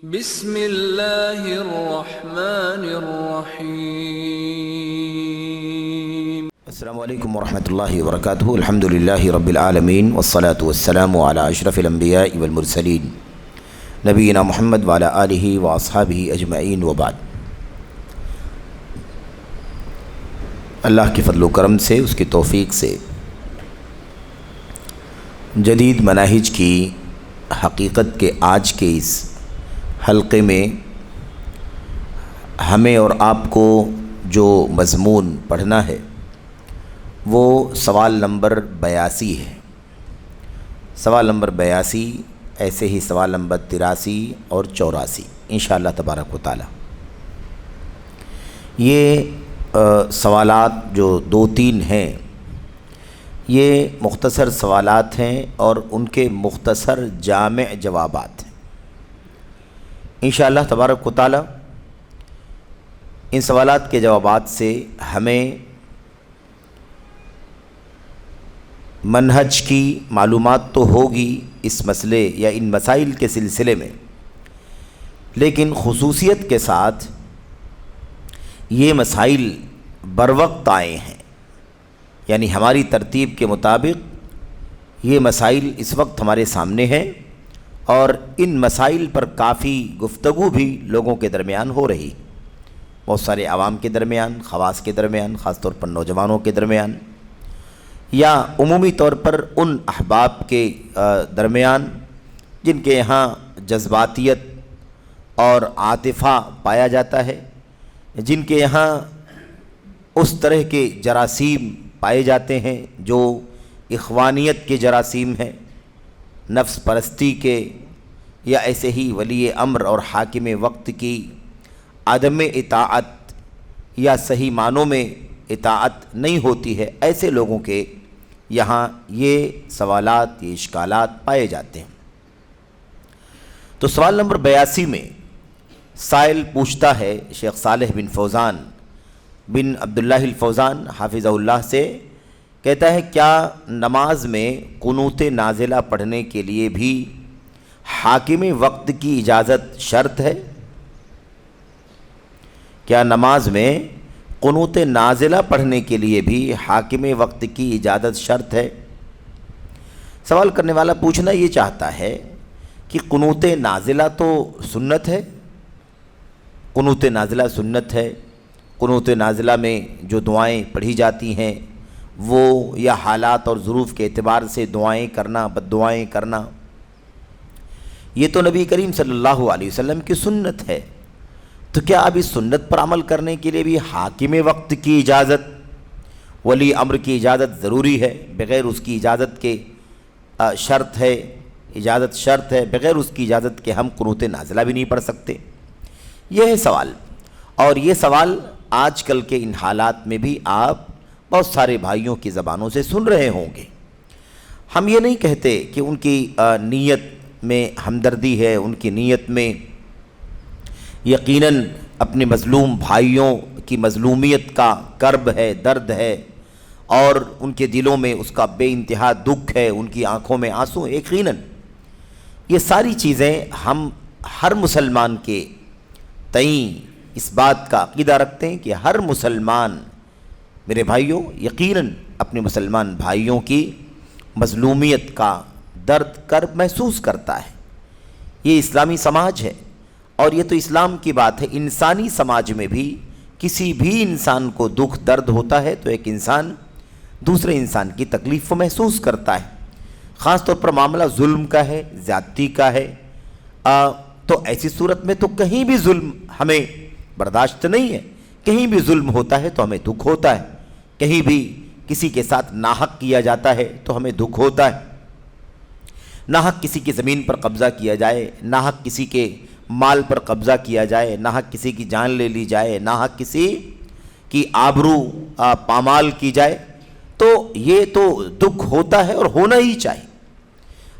بسم اللہ الرحمن الرحیم۔ السلام علیکم ورحمۃ اللہ وبرکاتہ۔ الحمد للہ رب العالمین والصلاة والسلام علی اشرف الانبیاء والمرسلین نبینا محمد وعلی آلہ واصحابہ اجمعین وبعد۔ اللہ کے فضل و کرم سے، اس کی توفیق سے جدید مناہج کی حقیقت کے آج کے اس حلقے میں ہمیں اور آپ کو جو مضمون پڑھنا ہے وہ سوال نمبر 82 ہے۔ سوال نمبر 82، ایسے ہی سوال نمبر 83 اور 84 انشاءاللہ تبارک و تعالی۔ یہ سوالات جو 2-3 ہیں، یہ مختصر سوالات ہیں اور ان کے مختصر جامع جوابات ہیں۔ انشاءاللہ تبارک و تعالی ان سوالات کے جوابات سے ہمیں منہج کی معلومات تو ہوگی اس مسئلے یا ان مسائل کے سلسلے میں، لیکن خصوصیت کے ساتھ یہ مسائل بروقت آئے ہیں، یعنی ہماری ترتیب کے مطابق یہ مسائل اس وقت ہمارے سامنے ہیں اور ان مسائل پر کافی گفتگو بھی لوگوں کے درمیان ہو رہی، بہت سارے عوام کے درمیان، خواص کے درمیان، خاص طور پر نوجوانوں کے درمیان، یا عمومی طور پر ان احباب کے درمیان جن کے یہاں جذباتیت اور عاطفہ پایا جاتا ہے، جن کے یہاں اس طرح کے جراثیم پائے جاتے ہیں جو اخوانیت کے جراثیم ہیں، نفس پرستی کے، یا ایسے ہی ولی امر اور حاکم وقت کی عدم اطاعت یا صحیح معنوں میں اطاعت نہیں ہوتی ہے، ایسے لوگوں کے یہاں یہ سوالات، یہ اشکالات پائے جاتے ہیں۔ تو سوال نمبر 82 میں سائل پوچھتا ہے شیخ صالح بن فوزان بن عبداللہ الفوزان حافظہ اللہ سے، کہتا ہے کیا نماز میں قنوت نازلہ پڑھنے کے لیے بھی حاکم وقت کی اجازت شرط ہے؟ کیا نماز میں قنوت نازلہ پڑھنے کے لیے بھی حاکم وقت کی اجازت شرط ہے؟ سوال کرنے والا پوچھنا یہ چاہتا ہے کہ قنوت نازلہ تو سنت ہے، قنوت نازلہ سنت ہے، قنوت نازلہ میں جو دعائیں پڑھی جاتی ہیں وہ یا حالات اور ظروف کے اعتبار سے دعائیں کرنا، بد دعائیں کرنا، یہ تو نبی کریم صلی اللہ علیہ وسلم کی سنت ہے، تو کیا اب اس سنت پر عمل کرنے کے لیے بھی حاکم وقت کی اجازت، ولی امر کی اجازت ضروری ہے؟ بغیر اس کی اجازت کے شرط ہے، اجازت شرط ہے، بغیر اس کی اجازت کے ہم قنوت نازلہ بھی نہیں پڑھ سکتے؟ یہ ہے سوال، اور یہ سوال آج کل کے ان حالات میں بھی آپ بہت سارے بھائیوں کی زبانوں سے سن رہے ہوں گے۔ ہم یہ نہیں کہتے کہ ان کی نیت میں ہمدردی ہے، ان کی نیت میں یقیناً اپنے مظلوم بھائیوں کی مظلومیت کا کرب ہے، درد ہے، اور ان کے دلوں میں اس کا بے انتہا دکھ ہے، ان کی آنکھوں میں آنسو ہیں۔ یقیناً یہ ساری چیزیں ہم ہر مسلمان کے تئیں اس بات کا عقیدہ رکھتے ہیں کہ ہر مسلمان، میرے بھائیوں، یقیناً اپنے مسلمان بھائیوں کی مظلومیت کا درد کرب محسوس کرتا ہے۔ یہ اسلامی سماج ہے، اور یہ تو اسلام کی بات ہے، انسانی سماج میں بھی کسی بھی انسان کو دکھ درد ہوتا ہے تو ایک انسان دوسرے انسان کی تکلیف کو محسوس کرتا ہے، خاص طور پر معاملہ ظلم کا ہے، زیادتی کا ہے، تو ایسی صورت میں تو کہیں بھی ظلم ہمیں برداشت نہیں ہے، کہیں بھی ظلم ہوتا ہے تو ہمیں دکھ ہوتا ہے، کہیں بھی کسی کے ساتھ ناحق کیا جاتا ہے تو ہمیں دکھ ہوتا ہے، ناحق کسی کی زمین پر قبضہ کیا جائے، ناحق کسی کے مال پر قبضہ کیا جائے، ناحق کسی کی جان لے لی جائے، ناحق کسی کی آبرو پامال کی جائے، تو یہ تو دکھ ہوتا ہے اور ہونا ہی چاہیے۔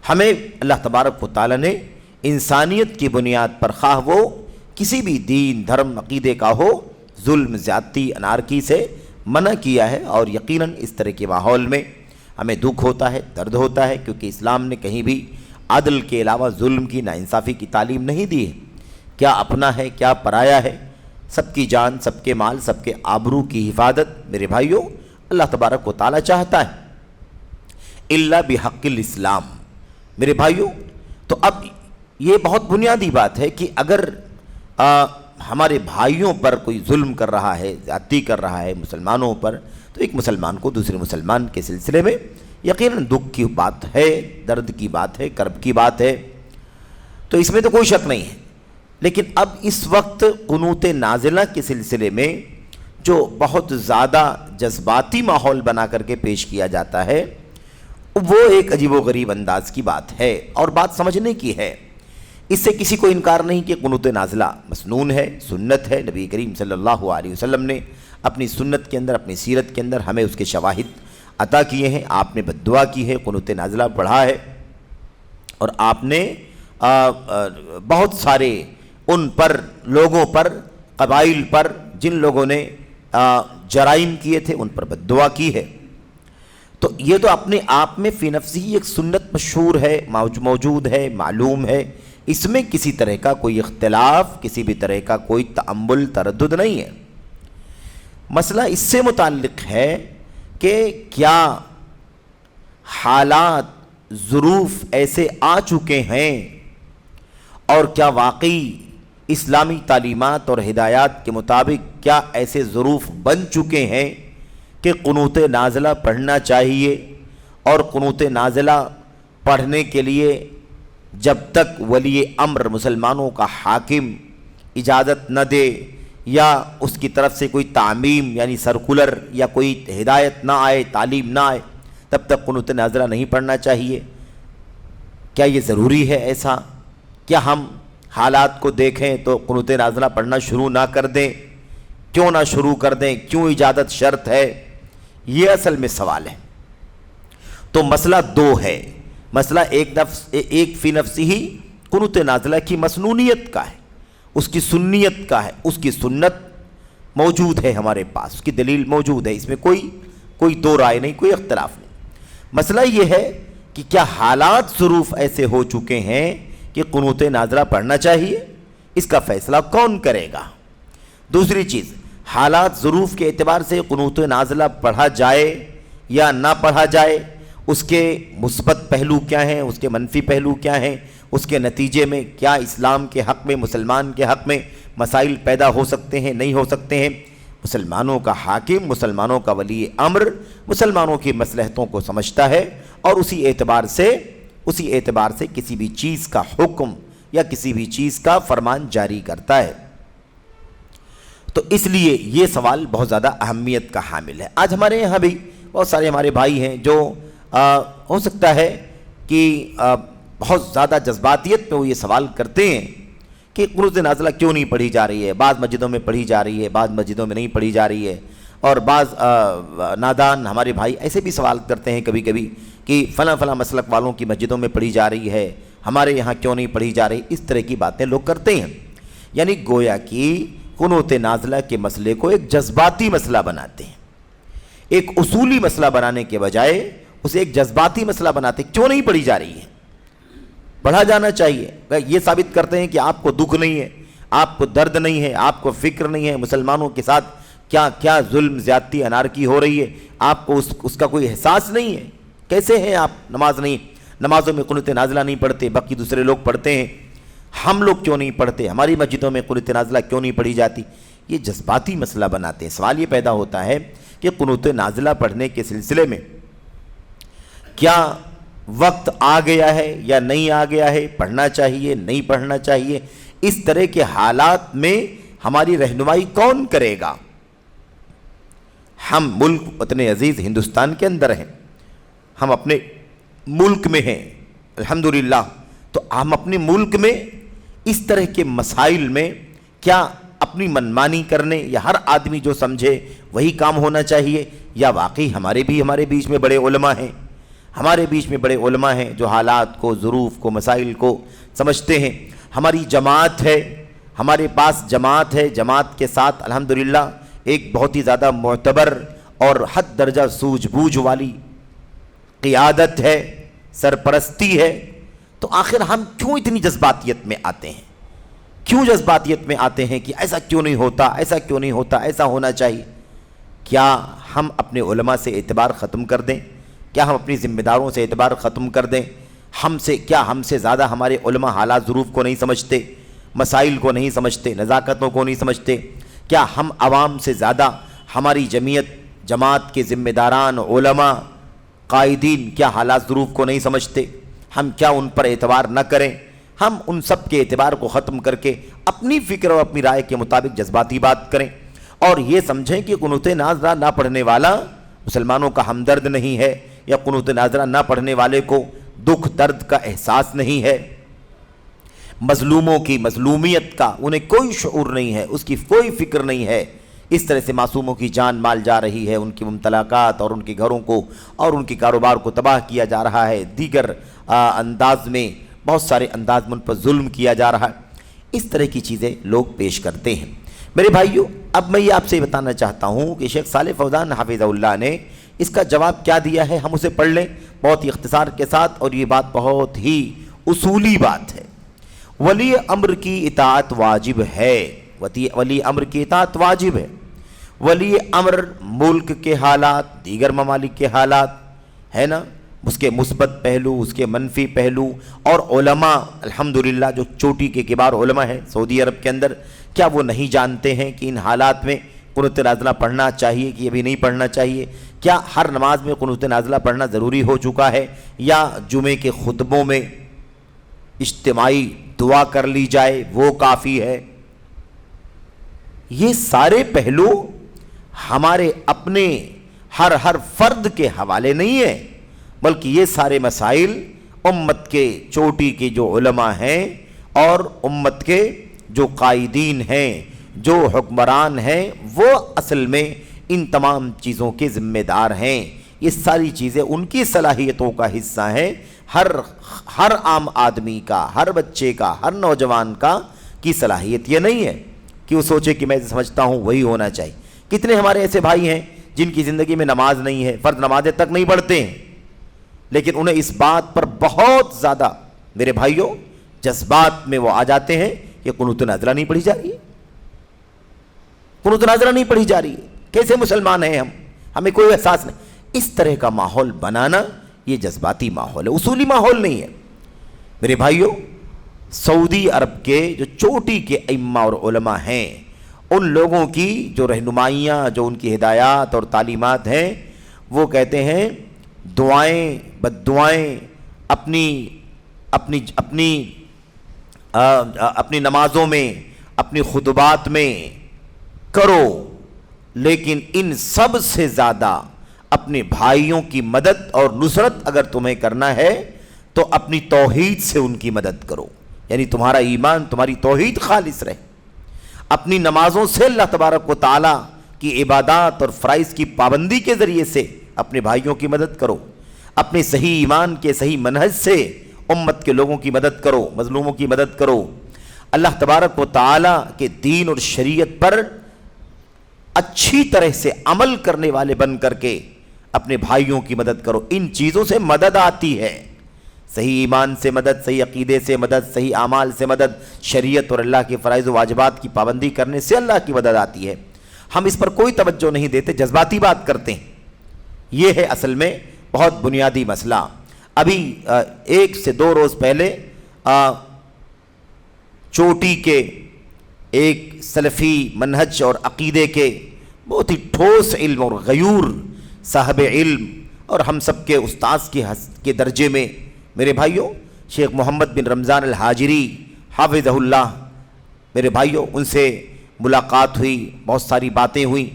ہمیں اللہ تبارک و تعالی نے انسانیت کی بنیاد پر، خواہ وہ کسی بھی دین، دھرم، عقیدے کا ہو، ظلم، زیادتی، انارکی سے منع کیا ہے، اور یقیناً اس طرح کے ماحول میں ہمیں دکھ ہوتا ہے، درد ہوتا ہے، کیونکہ اسلام نے کہیں بھی عدل کے علاوہ ظلم کی، ناانصافی کی تعلیم نہیں دی ہے۔ کیا اپنا ہے کیا پرایا ہے، سب کی جان، سب کے مال، سب کے آبرو کی حفاظت میرے بھائیوں اللہ تبارک و تعالیٰ چاہتا ہے، الا بحق الاسلام میرے بھائیوں۔ تو اب یہ بہت بنیادی بات ہے کہ اگر ہمارے بھائیوں پر کوئی ظلم کر رہا ہے، زیادتی کر رہا ہے مسلمانوں پر، تو ایک مسلمان کو دوسرے مسلمان کے سلسلے میں یقیناً دکھ کی بات ہے، درد کی بات ہے، کرب کی بات ہے، تو اس میں تو کوئی شک نہیں ہے۔ لیکن اب اس وقت قنوت نازلہ کے سلسلے میں جو بہت زیادہ جذباتی ماحول بنا کر کے پیش کیا جاتا ہے، وہ ایک عجیب و غریب انداز کی بات ہے اور بات سمجھنے کی ہے۔ اس سے کسی کو انکار نہیں کہ قنوت نازلہ مسنون ہے، سنت ہے، نبی کریم صلی اللہ علیہ وسلم نے اپنی سنت کے اندر، اپنی سیرت کے اندر ہمیں اس کے شواہد عطا کیے ہیں۔ آپ نے بد دعا کی ہے، قنوت نازلہ پڑھا ہے، اور آپ نے بہت سارے ان پر لوگوں پر، قبائل پر جن لوگوں نے جرائم کیے تھے ان پر بد دعا کی ہے۔ تو یہ تو اپنے آپ میں فی نفسی ہی ایک سنت مشہور ہے، موجود ہے، معلوم ہے، اس میں کسی طرح کا کوئی اختلاف، کسی بھی طرح کا کوئی تأمل، تردد نہیں ہے۔ مسئلہ اس سے متعلق ہے کہ کیا حالات، ظروف ایسے آ چکے ہیں اور کیا واقعی اسلامی تعلیمات اور ہدایات کے مطابق کیا ایسے ظروف بن چکے ہیں کہ قنوت نازلہ پڑھنا چاہیے، اور قنوت نازلہ پڑھنے کے لیے جب تک ولی امر مسلمانوں کا حاکم اجازت نہ دے یا اس کی طرف سے کوئی تعمیم یعنی سرکولر یا کوئی ہدایت نہ آئے، تعلیم نہ آئے، تب تک قنوت نازلہ نہیں پڑھنا چاہیے؟ کیا یہ ضروری ہے ایسا؟ کیا ہم حالات کو دیکھیں تو قنوت نازلہ پڑھنا شروع نہ کر دیں؟ کیوں نہ شروع کر دیں؟ کیوں اجازت شرط ہے؟ یہ اصل میں سوال ہے۔ تو مسئلہ دو ہے۔ مسئلہ ایک فی نفسی ہی قنوت نازلہ کی مسنونیت کا ہے، اس کی سنیت کا ہے، اس کی سنت موجود ہے ہمارے پاس، اس کی دلیل موجود ہے، اس میں کوئی دو رائے نہیں، کوئی اختلاف نہیں۔ مسئلہ یہ ہے کہ کیا حالات ظروف ایسے ہو چکے ہیں کہ قنوت نازلہ پڑھنا چاہیے؟ اس کا فیصلہ کون کرے گا؟ دوسری چیز، حالات ظروف کے اعتبار سے قنوت نازلہ پڑھا جائے یا نہ پڑھا جائے، اس کے مثبت پہلو کیا ہیں، اس کے منفی پہلو کیا ہیں، اس کے نتیجے میں کیا اسلام کے حق میں، مسلمان کے حق میں مسائل پیدا ہو سکتے ہیں، نہیں ہو سکتے ہیں۔ مسلمانوں کا حاکم، مسلمانوں کا ولی امر مسلمانوں کی مصلحتوں کو سمجھتا ہے، اور اسی اعتبار سے کسی بھی چیز کا حکم یا کسی بھی چیز کا فرمان جاری کرتا ہے۔ تو اس لیے یہ سوال بہت زیادہ اہمیت کا حامل ہے۔ آج ہمارے یہاں بھی بہت سارے ہمارے بھائی ہیں جو ہو سکتا ہے کہ بہت زیادہ جذباتیت پہ وہ یہ سوال کرتے ہیں کہ قنوت نازلہ کیوں نہیں پڑھی جا رہی ہے، بعض مسجدوں میں پڑھی جا رہی ہے، بعض مسجدوں میں نہیں پڑھی جا رہی ہے، اور بعض نادان ہمارے بھائی ایسے بھی سوال کرتے ہیں کبھی کبھی کہ فلاں فلاں مسلک والوں کی مسجدوں میں پڑھی جا رہی ہے، ہمارے یہاں کیوں نہیں پڑھی جا رہی۔ اس طرح کی باتیں لوگ کرتے ہیں، یعنی گویا کہ قنوت نازلہ کے مسئلے کو ایک جذباتی مسئلہ بناتے ہیں، ایک اصولی مسئلہ بنانے کے بجائے اسے ایک جذباتی مسئلہ بناتے ہیں۔ کیوں نہیں پڑھی جا رہی ہے؟ پڑھا جانا چاہیے۔ یہ ثابت کرتے ہیں کہ آپ کو دکھ نہیں ہے، آپ کو درد نہیں ہے، آپ کو فکر نہیں ہے مسلمانوں کے ساتھ کیا کیا ظلم، زیادتی، انارکی ہو رہی ہے، آپ کو اس کا کوئی احساس نہیں ہے۔ کیسے ہیں آپ نمازوں میں قنوت نازلہ نہیں پڑھتے، باقی دوسرے لوگ پڑھتے ہیں، ہم لوگ کیوں نہیں پڑھتے، ہماری مسجدوں میں قنوت نازلہ کیوں نہیں پڑھی جاتی؟ یہ جذباتی مسئلہ بناتے ہیں۔ سوال یہ پیدا ہوتا ہے کہ قنوت نازلہ پڑھنے کے سلسلے میں کیا وقت آ گیا ہے یا نہیں آ گیا ہے، پڑھنا چاہیے نہیں پڑھنا چاہیے؟ اس طرح کے حالات میں ہماری رہنمائی کون کرے گا؟ ہم ملک وطن عزیز ہندوستان کے اندر ہیں، ہم اپنے ملک میں ہیں الحمدللہ، تو ہم اپنے ملک میں اس طرح کے مسائل میں کیا اپنی منمانی کرنے یا ہر آدمی جو سمجھے وہی کام ہونا چاہیے، یا واقعی ہمارے بیچ میں بڑے علماء ہیں، ہمارے بیچ میں بڑے علماء ہیں جو حالات کو، ظروف کو، مسائل کو سمجھتے ہیں؟ ہماری جماعت ہے، ہمارے پاس جماعت ہے، جماعت کے ساتھ الحمدللہ ایک بہت ہی زیادہ معتبر اور حد درجہ سوجھ بوجھ والی قیادت ہے، سرپرستی ہے۔ تو آخر ہم کیوں اتنی جذباتیت میں آتے ہیں؟ کیوں جذباتیت میں آتے ہیں کہ ایسا کیوں نہیں ہوتا، ایسا کیوں نہیں ہوتا، ایسا ہونا چاہیے؟ کیا ہم اپنے علماء سے اعتبار ختم کر دیں؟ کیا ہم اپنی ذمہ داروں سے اعتبار ختم کر دیں؟ ہم سے زیادہ ہمارے علماء حالات ظروف کو نہیں سمجھتے، مسائل کو نہیں سمجھتے، نزاکتوں کو نہیں سمجھتے؟ کیا ہم عوام سے زیادہ ہماری جماعت کے ذمہ داران، علماء، قائدین کیا حالات ظروف کو نہیں سمجھتے؟ ہم کیا ان پر اعتبار نہ کریں؟ ہم ان سب کے اعتبار کو ختم کر کے اپنی فکر اور اپنی رائے کے مطابق جذباتی بات کریں، اور یہ سمجھیں کہ قنوت ناظرہ نہ پڑھنے والا مسلمانوں کا ہمدرد نہیں ہے، یا قنوت ناظرہ نہ پڑھنے والے کو دکھ درد کا احساس نہیں ہے، مظلوموں کی مظلومیت کا انہیں کوئی شعور نہیں ہے، اس کی کوئی فکر نہیں ہے۔ اس طرح سے معصوموں کی جان مال جا رہی ہے، ان کی ممتلکات اور ان کے گھروں کو اور ان کے کاروبار کو تباہ کیا جا رہا ہے، دیگر انداز میں بہت سارے انداز میں ان پر ظلم کیا جا رہا ہے۔ اس طرح کی چیزیں لوگ پیش کرتے ہیں۔ میرے بھائیو، اب میں یہ آپ سے بتانا چاہتا ہوں کہ شیخ صالح فوزان حفظہ اللہ نے اس کا جواب کیا دیا ہے، ہم اسے پڑھ لیں بہت ہی اختصار کے ساتھ، اور یہ بات بہت ہی اصولی بات ہے۔ ولی امر کی اطاعت واجب ہے، ولی امر کی اطاعت واجب ہے۔ ولی امر ملک کے حالات، دیگر ممالک کے حالات ہے نا، اس کے مثبت پہلو، اس کے منفی پہلو، اور علماء الحمدللہ جو چوٹی کے کبار علماء ہیں سعودی عرب کے اندر، کیا وہ نہیں جانتے ہیں کہ ان حالات میں قنوت نازلہ پڑھنا چاہیے کہ ابھی نہیں پڑھنا چاہیے؟ کیا ہر نماز میں قنوت نازلہ پڑھنا ضروری ہو چکا ہے، یا جمعے کے خطبوں میں اجتماعی دعا کر لی جائے وہ کافی ہے؟ یہ سارے پہلو ہمارے اپنے ہر فرد کے حوالے نہیں ہیں، بلکہ یہ سارے مسائل امت کے چوٹی کے جو علماء ہیں اور امت کے جو قائدین ہیں، جو حکمران ہیں، وہ اصل میں ان تمام چیزوں کے ذمہ دار ہیں۔ یہ ساری چیزیں ان کی صلاحیتوں کا حصہ ہیں۔ ہر عام آدمی کا، ہر بچے کا، ہر نوجوان کی صلاحیت یہ نہیں ہے کہ وہ سوچے کہ میں سمجھتا ہوں وہی ہونا چاہیے۔ کتنے ہمارے ایسے بھائی ہیں جن کی زندگی میں نماز نہیں ہے، فرض نمازیں تک نہیں پڑھتے ہیں، لیکن انہیں اس بات پر بہت زیادہ میرے بھائیوں جذبات میں وہ آ جاتے ہیں کہ قنوت نازلہ نہیں پڑھی جا رہی ہے، قنوت نازلہ نہیں پڑھی جا رہی ہے، کیسے مسلمان ہیں ہم، ہمیں کوئی احساس نہیں۔ اس طرح کا ماحول بنانا یہ جذباتی ماحول ہے، اصولی ماحول نہیں ہے۔ میرے بھائیوں، سعودی عرب کے جو چوٹی کے ائمہ اور علماء ہیں، ان لوگوں کی جو رہنمائیاں، جو ان کی ہدایات اور تعلیمات ہیں، وہ کہتے ہیں دعائیں بد دعائیں اپنی نمازوں میں، اپنی خطبات میں کرو، لیکن ان سب سے زیادہ اپنے بھائیوں کی مدد اور نصرت اگر تمہیں کرنا ہے تو اپنی توحید سے ان کی مدد کرو، یعنی تمہارا ایمان، تمہاری توحید خالص رہے۔ اپنی نمازوں سے اللہ تبارک و تعالیٰ کی عبادات اور فرائض کی پابندی کے ذریعے سے اپنے بھائیوں کی مدد کرو، اپنے صحیح ایمان کے صحیح منہج سے امت کے لوگوں کی مدد کرو، مظلوموں کی مدد کرو، اللہ تبارک و تعالیٰ کے دین اور شریعت پر اچھی طرح سے عمل کرنے والے بن کر کے اپنے بھائیوں کی مدد کرو۔ ان چیزوں سے مدد آتی ہے، صحیح ایمان سے مدد، صحیح عقیدے سے مدد، صحیح اعمال سے مدد، شریعت اور اللہ کے فرائض و واجبات کی پابندی کرنے سے اللہ کی مدد آتی ہے۔ ہم اس پر کوئی توجہ نہیں دیتے، جذباتی بات کرتے ہیں۔ یہ ہے اصل میں بہت بنیادی مسئلہ۔ ابھی 1 سے 2 روز پہلے چوٹی کے ایک سلفی منہج اور عقیدے کے بہت ہی ٹھوس علم اور غیور صاحب علم اور ہم سب کے استاذ کے درجے میں میرے بھائیوں شیخ محمد بن رمضان الحاجری حافظہ اللہ، میرے بھائیوں ان سے ملاقات ہوئی، بہت ساری باتیں ہوئیں۔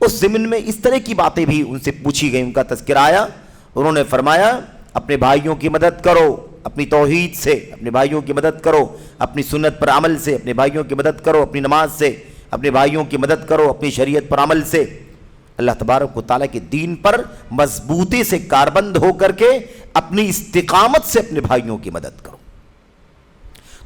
اس ضمن میں اس طرح کی باتیں بھی ان سے پوچھی گئیں، ان کا تذکرہ آیا۔ انہوں نے فرمایا اپنے بھائیوں کی مدد کرو، اپنی توحید سے اپنے بھائیوں کی مدد کرو، اپنی سنت پر عمل سے اپنے بھائیوں کی مدد کرو، اپنی نماز سے اپنے بھائیوں کی مدد کرو، اپنی شریعت پر عمل سے اللہ تبارک و تعالیٰ کے دین پر مضبوطی سے کاربند ہو کر کے اپنی استقامت سے اپنے بھائیوں کی مدد کرو۔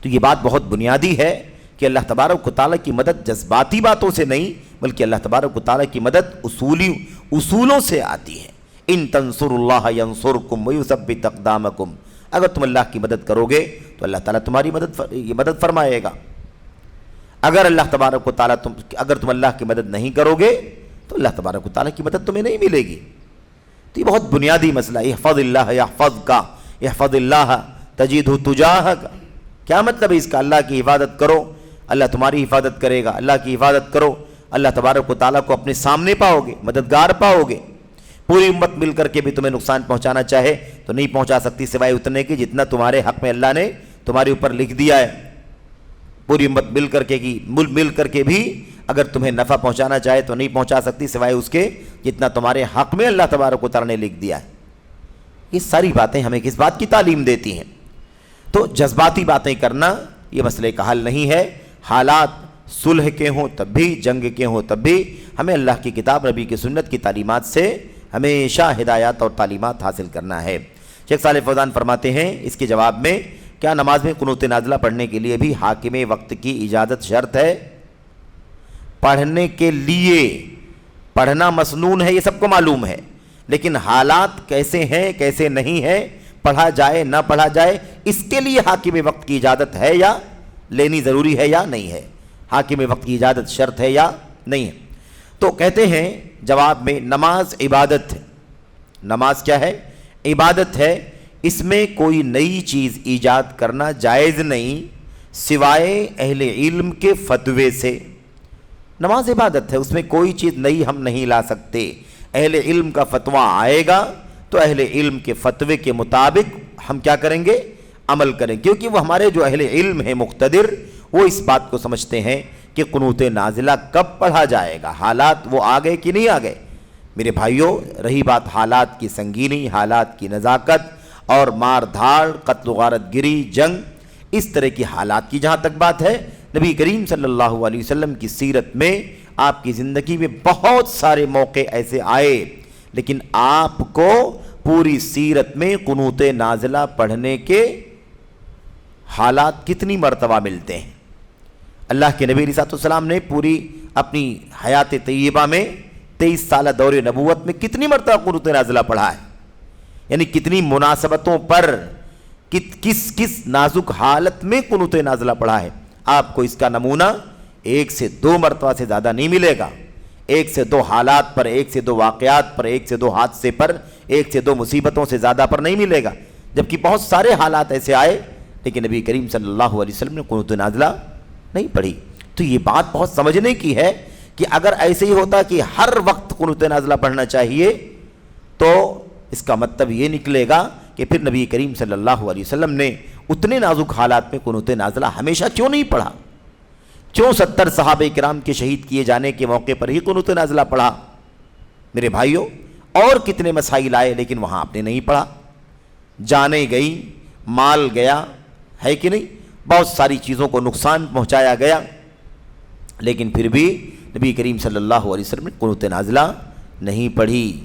تو یہ بات بہت بنیادی ہے کہ اللہ تبارک و تعالیٰ کی مدد جذباتی باتوں سے نہیں، بلکہ اللہ تبارک و تعالیٰ کی مدد اصولوں سے آتی ہے۔ ان تنصروا اللہ ینصرکم ویثبت اقدامکم، اگر تم اللہ کی مدد کرو گے تو اللہ تعالیٰ تمہاری مدد فرمائے گا۔ اگر اللہ تبارک و تعالیٰ اگر تم اللہ کی مدد نہیں کرو گے تو اللہ تبارک و تعالیٰ کی مدد تمہیں نہیں ملے گی. تو یہ بہت بنیادی مسئلہ ہے. احفظ اللہ یحفظک، احفظ اللہ تجدہ تجاہک. کیا مطلب ہے اس کا؟ اللہ کی حفاظت کرو اللہ تمہاری حفاظت کرے گا. اللہ کی حفاظت کرو اللہ تبارک و تعالیٰ کو اپنے سامنے پاؤ گے، مددگار پاؤ گے. پوری امت مل کر کے بھی تمہیں نقصان پہنچانا چاہے تو نہیں پہنچا سکتی سوائے اتنے کی جتنا تمہارے حق میں اللہ نے تمہارے اوپر لکھ دیا ہے. پوری امت مل کر کے بھی اگر تمہیں نفع پہنچانا چاہے تو نہیں پہنچا سکتی سوائے اس کے جتنا تمہارے حق میں اللہ تبارک و تعالیٰ نے لکھ دیا ہے. یہ ساری باتیں ہمیں کس بات کی تعلیم دیتی ہیں؟ تو جذباتی باتیں کرنا یہ مسئلے کا حل نہیں ہے. حالات صلح کے ہوں تب بھی، جنگ کے ہوں تب بھی ہمیں اللہ کی کتاب نبی کی سنت کی تعلیمات سے ہمیشہ ہدایات اور تعلیمات حاصل کرنا ہے. شیخ صالح فوزان فرماتے ہیں اس کے جواب میں، کیا نماز میں قنوت نازلہ پڑھنے کے لیے بھی حاکم وقت کی اجازت شرط ہے؟ پڑھنے کے لیے پڑھنا مسنون ہے، یہ سب کو معلوم ہے، لیکن حالات کیسے ہیں کیسے نہیں ہیں، پڑھا جائے نہ پڑھا جائے، اس کے لیے حاکم وقت کی اجازت ہے یا لینی ضروری ہے یا نہیں ہے؟ حاکم وقت کی اجازت شرط ہے یا نہیں ہے؟ تو کہتے ہیں جواب میں، نماز عبادت ہے. نماز کیا ہے؟ عبادت ہے. اس میں کوئی نئی چیز ایجاد کرنا جائز نہیں سوائے اہل علم کے فتوے سے. نماز عبادت ہے، اس میں کوئی چیز نئی ہم نہیں لا سکتے. اہل علم کا فتویٰ آئے گا تو اہل علم کے فتوے کے مطابق ہم کیا کریں گے؟ عمل کریں، کیونکہ وہ ہمارے جو اہل علم ہیں مقتدر، وہ اس بات کو سمجھتے ہیں کہ قنوت نازلہ کب پڑھا جائے گا. حالات وہ آ گئے کہ نہیں آ گئے؟ میرے بھائیوں، رہی بات حالات کی سنگینی، حالات کی نزاکت اور مار دھاڑ، قتل و غارت گری، جنگ، اس طرح کی حالات کی جہاں تک بات ہے، نبی کریم صلی اللہ علیہ وسلم کی سیرت میں آپ کی زندگی میں بہت سارے موقع ایسے آئے، لیکن آپ کو پوری سیرت میں قنوت نازلہ پڑھنے کے حالات کتنی مرتبہ ملتے ہیں؟ اللہ کے نبی علیہ السلام نے پوری اپنی حیات طیبہ میں 23 سالہ دور نبوت میں کتنی مرتبہ قنوت نازلہ پڑھا ہے؟ یعنی کتنی مناسبتوں پر کس نازک حالت میں قنوت نازلہ پڑھا ہے. آپ کو اس کا نمونہ 1 سے 2 مرتبہ سے زیادہ نہیں ملے گا. 1 سے 2 حالات پر، 1 سے 2 واقعات پر، 1 سے 2 حادثے پر، 1 سے 2 مصیبتوں سے زیادہ پر نہیں ملے گا. جبکہ بہت سارے حالات ایسے آئے لیکن نبی کریم صلی اللہ علیہ وسلم نے قنوت نازلہ نہیں پڑھی. تو یہ بات بہت سمجھنے کی ہے کہ اگر ایسے ہی ہوتا کہ ہر وقت قنوت نازلہ پڑھنا چاہیے تو اس کا مطلب یہ نکلے گا کہ پھر نبی کریم صلی اللہ علیہ وسلم نے اتنے نازک حالات میں قنوت نازلہ ہمیشہ کیوں نہیں پڑھا؟ کیوں 70 صحابہ کرام کے شہید کیے جانے کے موقع پر ہی قنوت نازلہ پڑھا؟ میرے بھائیوں، اور کتنے مسائل آئے لیکن وہاں آپ نے نہیں پڑھا. جانیں گئیں، مال گیا، ہے کہ نہیں؟ بہت ساری چیزوں کو نقصان پہنچایا گیا، لیکن پھر بھی نبی کریم صلی اللہ علیہ وسلم نے قنوت نازلہ نہیں پڑھی.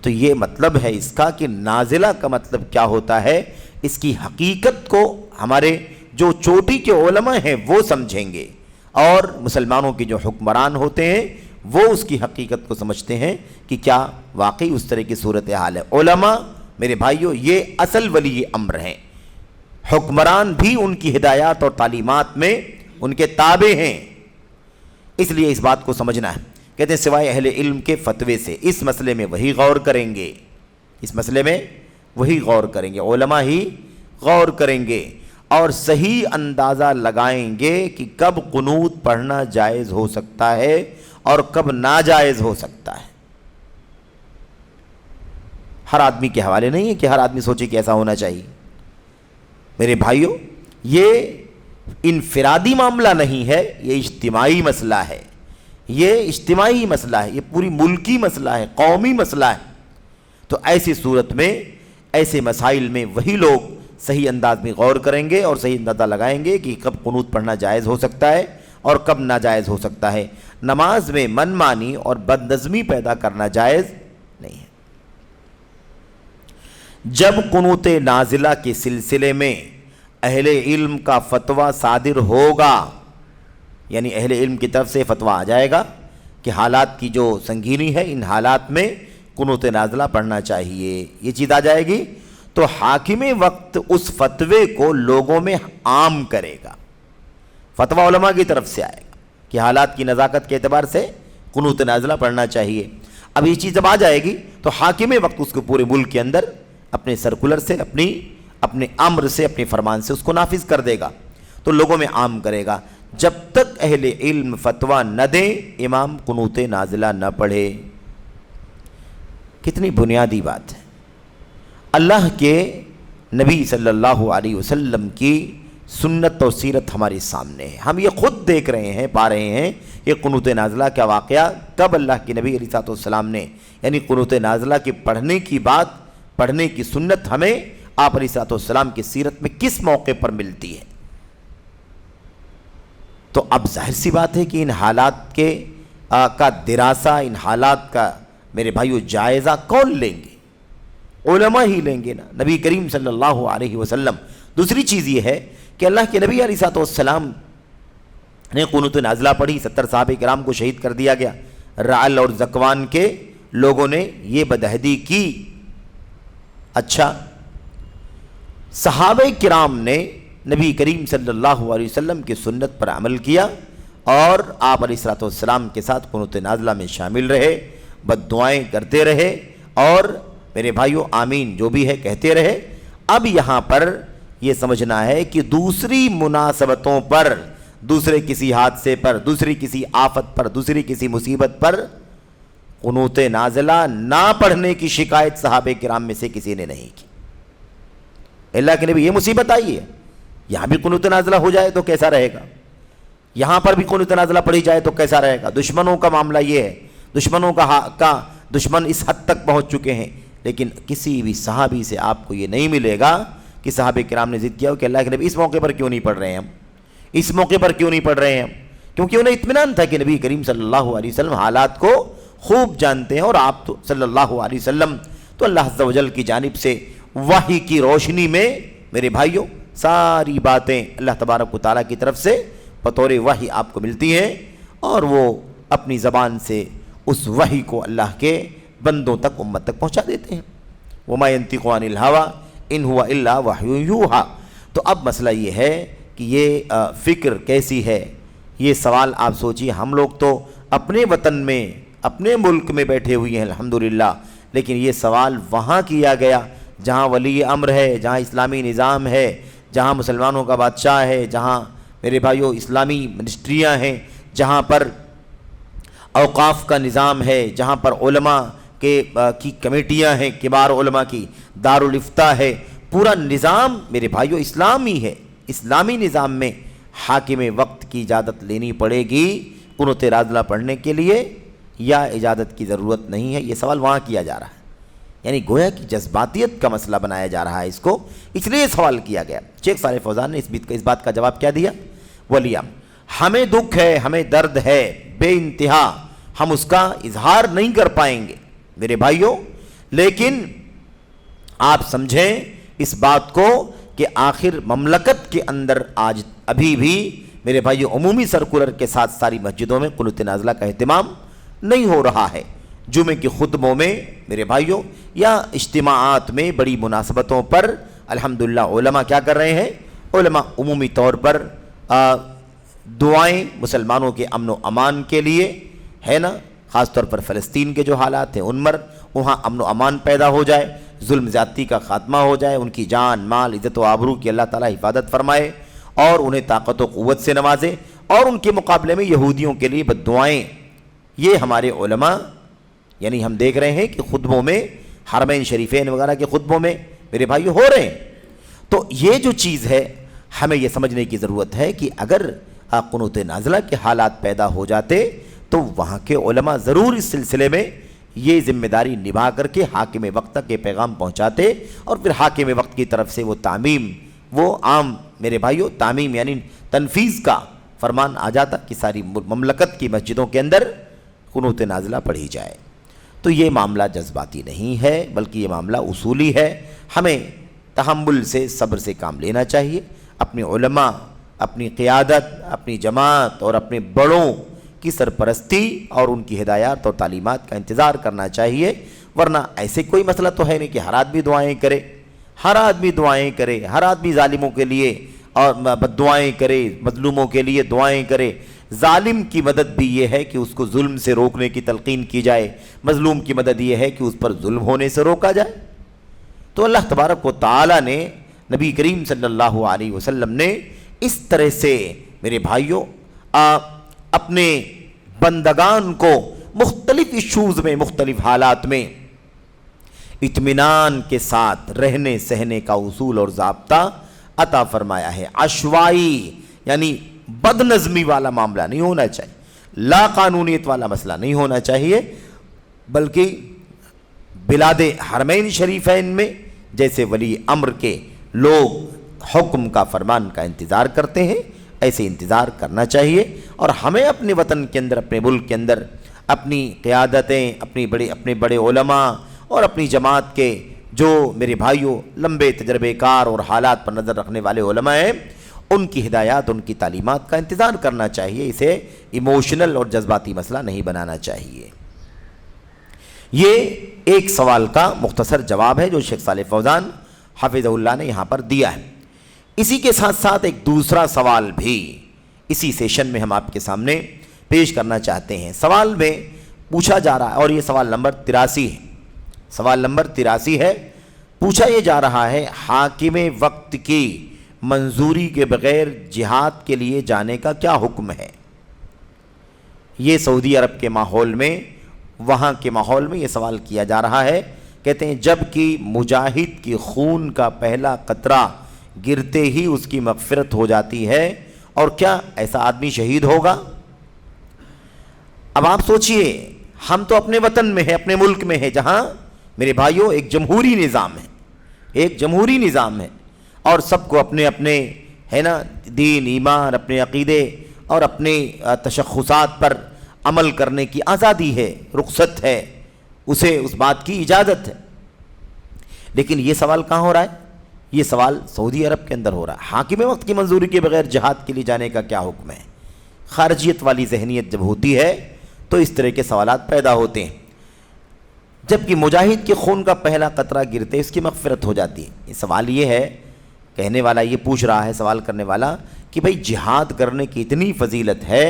تو یہ مطلب ہے اس کا کہ نازلہ کا مطلب کیا ہوتا ہے، اس کی حقیقت کو ہمارے جو چوٹی کے علماء ہیں وہ سمجھیں گے، اور مسلمانوں کے جو حکمران ہوتے ہیں وہ اس کی حقیقت کو سمجھتے ہیں کہ کیا واقعی اس طرح کی صورتحال ہے. علماء میرے بھائیوں یہ اصل ولی امر ہیں، حکمران بھی ان کی ہدایات اور تعلیمات میں ان کے تابع ہیں. اس لیے اس بات کو سمجھنا ہے. کہتے ہیں سوائے اہل علم کے فتوے سے اس مسئلے میں وہی غور کریں گے، اس مسئلے میں وہی غور کریں گے، علماء ہی غور کریں گے اور صحیح اندازہ لگائیں گے کہ کب قنوت پڑھنا جائز ہو سکتا ہے اور کب ناجائز ہو سکتا ہے. ہر آدمی کے حوالے نہیں ہے کہ ہر آدمی سوچے کہ ایسا ہونا چاہیے. میرے بھائیوں، یہ انفرادی معاملہ نہیں ہے، یہ اجتماعی مسئلہ ہے، یہ اجتماعی مسئلہ ہے، یہ پوری ملکی مسئلہ ہے، قومی مسئلہ ہے. تو ایسی صورت میں ایسے مسائل میں وہی لوگ صحیح انداز میں غور کریں گے اور صحیح اندازہ لگائیں گے کہ کب قنوت پڑھنا جائز ہو سکتا ہے اور کب ناجائز ہو سکتا ہے. نماز میں من مانی اور بد نظمی پیدا کرنا جائز نہیں ہے. جب قنوت نازلہ کے سلسلے میں اہل علم کا فتویٰ صادر ہوگا، یعنی اہل علم کی طرف سے فتویٰ آ جائے گا کہ حالات کی جو سنگینی ہے ان حالات میں قنوت نازلہ پڑھنا چاہیے، یہ چیز آ جائے گی، تو حاکم وقت اس فتوے کو لوگوں میں عام کرے گا. فتویٰ علماء کی طرف سے آئے گا کہ حالات کی نزاکت کے اعتبار سے قنوت نازلہ پڑھنا چاہیے۔ اب یہ چیز جب آ جائے گی تو حاکم وقت اس کو پورے ملک کے اندر اپنے سرکولر سے، اپنے امر سے، اپنے فرمان سے اس کو نافذ کر دے گا، تو لوگوں میں عام کرے گا۔ جب تک اہل علم فتویٰ نہ دیں امام قنوت نازلہ نہ پڑھے۔ کتنی بنیادی بات ہے۔ اللہ کے نبی صلی اللہ علیہ وسلم کی سنت و سیرت ہمارے سامنے ہے، ہم یہ خود دیکھ رہے ہیں، پا رہے ہیں۔ یہ قنوت نازلہ کا واقعہ کب اللہ کے نبی علیہ السلام نے، یعنی قنوت نازلہ کے پڑھنے کی بات، پڑھنے کی سنت ہمیں آپ علیہ السلام کی سیرت میں کس موقع پر ملتی ہے؟ تو اب ظاہر سی بات ہے کہ ان حالات کا دراسہ، ان حالات کا میرے بھائیو جائزہ کون لیں گے؟ علماء ہی لیں گے نا، نبی کریم صلی اللہ علیہ وسلم۔ دوسری چیز یہ ہے کہ اللہ کے نبی علیہ السلام نے قنوت نازلہ پڑھی، 70 صحابہ کرام کو شہید کر دیا گیا۔ رعل اور ذکوان کے لوگوں نے یہ بدعہدی کی۔ اچھا، صحابہ کرام نے نبی کریم صلی اللہ علیہ وسلم کی سنت پر عمل کیا اور آپ علیہ السلام کے ساتھ قنوت نازلہ میں شامل رہے، بد دعائیں کرتے رہے اور میرے بھائیو آمین جو بھی ہے کہتے رہے۔ اب یہاں پر یہ سمجھنا ہے کہ دوسری مناسبتوں پر، دوسرے کسی حادثے پر، دوسری کسی آفت پر، دوسری کسی مصیبت پر قنوت نازلہ نہ پڑھنے کی شکایت صحابہ کرام میں سے کسی نے نہیں کی۔ اللہ کے نبی یہ مصیبت آئی ہے، یہاں بھی قنوت نازلہ ہو جائے تو کیسا رہے گا، یہاں پر بھی قنوت نازلہ پڑھی جائے تو کیسا رہے گا۔ دشمنوں کا معاملہ یہ ہے، دشمن اس حد تک پہنچ چکے ہیں، لیکن کسی بھی صحابی سے آپ کو یہ نہیں ملے گا کہ صحابہ کرام نے ضد کیا ہو کہ اللہ کے نبی اس موقع پر کیوں نہیں پڑھ رہے ہیں، ہم اس موقع پر کیوں نہیں پڑھ رہے ہیں، کیونکہ انہیں اطمینان تھا کہ نبی کریم صلی اللہ علیہ وسلم حالات کو خوب جانتے ہیں، اور آپ تو صلی اللہ علیہ وسلم تو اللہ عز و جل کی جانب سے وحی کی روشنی میں میرے بھائیوں ساری باتیں اللہ تبارک و تعالیٰ کی طرف سے بطور وحی آپ کو ملتی ہیں، اور وہ اپنی زبان سے اس وحی کو اللہ کے بندوں تک، امت تک پہنچا دیتے ہیں۔ وَمَا يَنْطِقُ عَنِ الْهَوَىٰ إِنْ هُوَ إِلَّا وَحْيٌ يُوحَىٰ۔ تو اب مسئلہ یہ ہے کہ یہ فکر کیسی ہے، یہ سوال آپ سوچیے۔ ہم لوگ تو اپنے وطن میں، اپنے ملک میں بیٹھے ہوئے ہیں الحمدللہ، لیکن یہ سوال وہاں کیا گیا جہاں ولی امر ہے، جہاں اسلامی نظام ہے، جہاں مسلمانوں کا بادشاہ ہے، جہاں میرے بھائیوں اسلامی منسٹریاں ہیں، جہاں پر اوقاف کا نظام ہے، جہاں پر علماء کی کمیٹیاں ہیں، کبار علماء کی دارالافتاء ہے، پورا نظام میرے بھائیوں اسلامی ہے۔ اسلامی نظام میں حاکم وقت کی اجازت لینی پڑے گی قنوت نازلہ پڑھنے کے لیے یا اجازت کی ضرورت نہیں ہے؟ یہ سوال وہاں کیا جا رہا ہے، یعنی گویا کہ جذباتیت کا مسئلہ بنایا جا رہا ہے اس کو، اس لیے سوال کیا گیا۔ شیخ صالح فوزان نے اس بات کا جواب کیا دیا؟ ولیام، ہمیں دکھ ہے، ہمیں درد ہے بے انتہا، ہم اس کا اظہار نہیں کر پائیں گے میرے بھائیوں، لیکن آپ سمجھیں اس بات کو کہ آخر مملکت کے اندر آج ابھی بھی میرے بھائیوں عمومی سرکولر کے ساتھ ساری مسجدوں میں قنوت نازلہ کا اہتمام نہیں ہو رہا ہے۔ جمعے کے خطبوں میں میرے بھائیوں یا اجتماعات میں بڑی مناسبتوں پر الحمدللہ علماء کیا کر رہے ہیں؟ علماء عمومی طور پر دعائیں مسلمانوں کے امن و امان کے لیے ہے نا، خاص طور پر فلسطین کے جو حالات ہیں ان پر وہاں امن و امان پیدا ہو جائے، ظلم زیادتی کا خاتمہ ہو جائے، ان کی جان مال عزت و آبرو کی اللہ تعالیٰ حفاظت فرمائے اور انہیں طاقت و قوت سے نوازے، اور ان کے مقابلے میں یہودیوں کے لیے بد دعائیں۔ یہ ہمارے علماء یعنی ہم دیکھ رہے ہیں کہ خطبوں میں حرمین شریفین وغیرہ کے خطبوں میں میرے بھائی ہو رہے ہیں۔ تو یہ جو چیز ہے ہمیں یہ سمجھنے کی ضرورت ہے کہ اگر قنوت نازلہ کے حالات پیدا ہو جاتے تو وہاں کے علماء ضرور اس سلسلے میں یہ ذمہ داری نبھا کر کے حاکم وقت تک یہ پیغام پہنچاتے، اور پھر حاکم وقت کی طرف سے وہ تعمیم، وہ عام میرے بھائیوں تعمیم یعنی تنفیذ کا فرمان آ جاتا کہ ساری مملکت کی مسجدوں کے اندر قنوت نازلہ پڑھی جائے۔ تو یہ معاملہ جذباتی نہیں ہے بلکہ یہ معاملہ اصولی ہے۔ ہمیں تحمل سے، صبر سے کام لینا چاہیے، اپنے علماء، اپنی قیادت، اپنی جماعت اور اپنے بڑوں کی سرپرستی اور ان کی ہدایات اور تعلیمات کا انتظار کرنا چاہیے، ورنہ ایسے کوئی مسئلہ تو ہے نہیں کہ ہر آدمی دعائیں کرے، ہر آدمی دعائیں کرے، ہر آدمی ظالموں کے لیے اور بددعائیں کرے، مظلوموں کے لیے دعائیں کرے۔ ظالم کی مدد بھی یہ ہے کہ اس کو ظلم سے روکنے کی تلقین کی جائے، مظلوم کی مدد یہ ہے کہ اس پر ظلم ہونے سے روکا جائے۔ تو اللہ تبارک و تعالی نے، نبی کریم صلی اللہ علیہ وسلم نے اس طرح سے میرے بھائیوں اپنے بندگان کو مختلف ایشوز میں، مختلف حالات میں اطمینان کے ساتھ رہنے سہنے کا اصول اور ضابطہ عطا فرمایا ہے۔ عشوائی یعنی بد نظمی والا معاملہ نہیں ہونا چاہیے، لا قانونیت والا مسئلہ نہیں ہونا چاہیے، بلکہ بلاد حرمین شریفین میں جیسے ولی امر کے لوگ حکم کا، فرمان کا انتظار کرتے ہیں، ایسے انتظار کرنا چاہیے۔ اور ہمیں اپنے وطن کے اندر، اپنے ملک کے اندر اپنی قیادتیں، اپنے بڑے علماء اور اپنی جماعت کے جو میرے بھائیوں لمبے تجربے کار اور حالات پر نظر رکھنے والے علماء ہیں، ان کی ہدایات، ان کی تعلیمات کا انتظار کرنا چاہیے۔ اسے ایموشنل اور جذباتی مسئلہ نہیں بنانا چاہیے۔ یہ ایک سوال کا مختصر جواب ہے جو شیخ صالح فوزان حفظہ اللہ نے یہاں پر دیا ہے۔ اسی کے ساتھ ساتھ ایک دوسرا سوال بھی اسی سیشن میں ہم آپ کے سامنے پیش کرنا چاہتے ہیں۔ سوال میں پوچھا جا رہا ہے، اور یہ سوال نمبر 83 ہے، سوال نمبر 83 ہے، پوچھا یہ جا رہا ہے حاکم وقت کی منظوری کے بغیر جہاد کے لیے جانے کا کیا حکم ہے؟ یہ سعودی عرب کے ماحول میں، وہاں کے ماحول میں یہ سوال کیا جا رہا ہے۔ کہتے ہیں جب کہ مجاہد کی خون کا پہلا قطرہ گرتے ہی اس کی مغفرت ہو جاتی ہے، اور کیا ایسا آدمی شہید ہوگا؟ اب آپ سوچئے، ہم تو اپنے وطن میں ہیں، اپنے ملک میں ہیں، جہاں میرے بھائیوں ایک جمہوری نظام ہے، ایک جمہوری نظام ہے، اور سب کو اپنے اپنے ہے نا دین، ایمان، اپنے عقیدے اور اپنے تشخصات پر عمل کرنے کی آزادی ہے، رخصت ہے، اسے اس بات کی اجازت ہے۔ لیکن یہ سوال کہاں ہو رہا ہے؟ یہ سوال سعودی عرب کے اندر ہو رہا ہے۔ حاکم وقت کی منظوری کے بغیر جہاد کے لیے جانے کا کیا حکم ہے؟ خارجیت والی ذہنیت جب ہوتی ہے تو اس طرح کے سوالات پیدا ہوتے ہیں۔ جبکہ مجاہد کے خون کا پہلا قطرہ گرتے اس کی مغفرت ہو جاتی ہے۔ یہ سوال یہ ہے، کہنے والا یہ پوچھ رہا ہے، سوال کرنے والا، کہ بھئی جہاد کرنے کی اتنی فضیلت ہے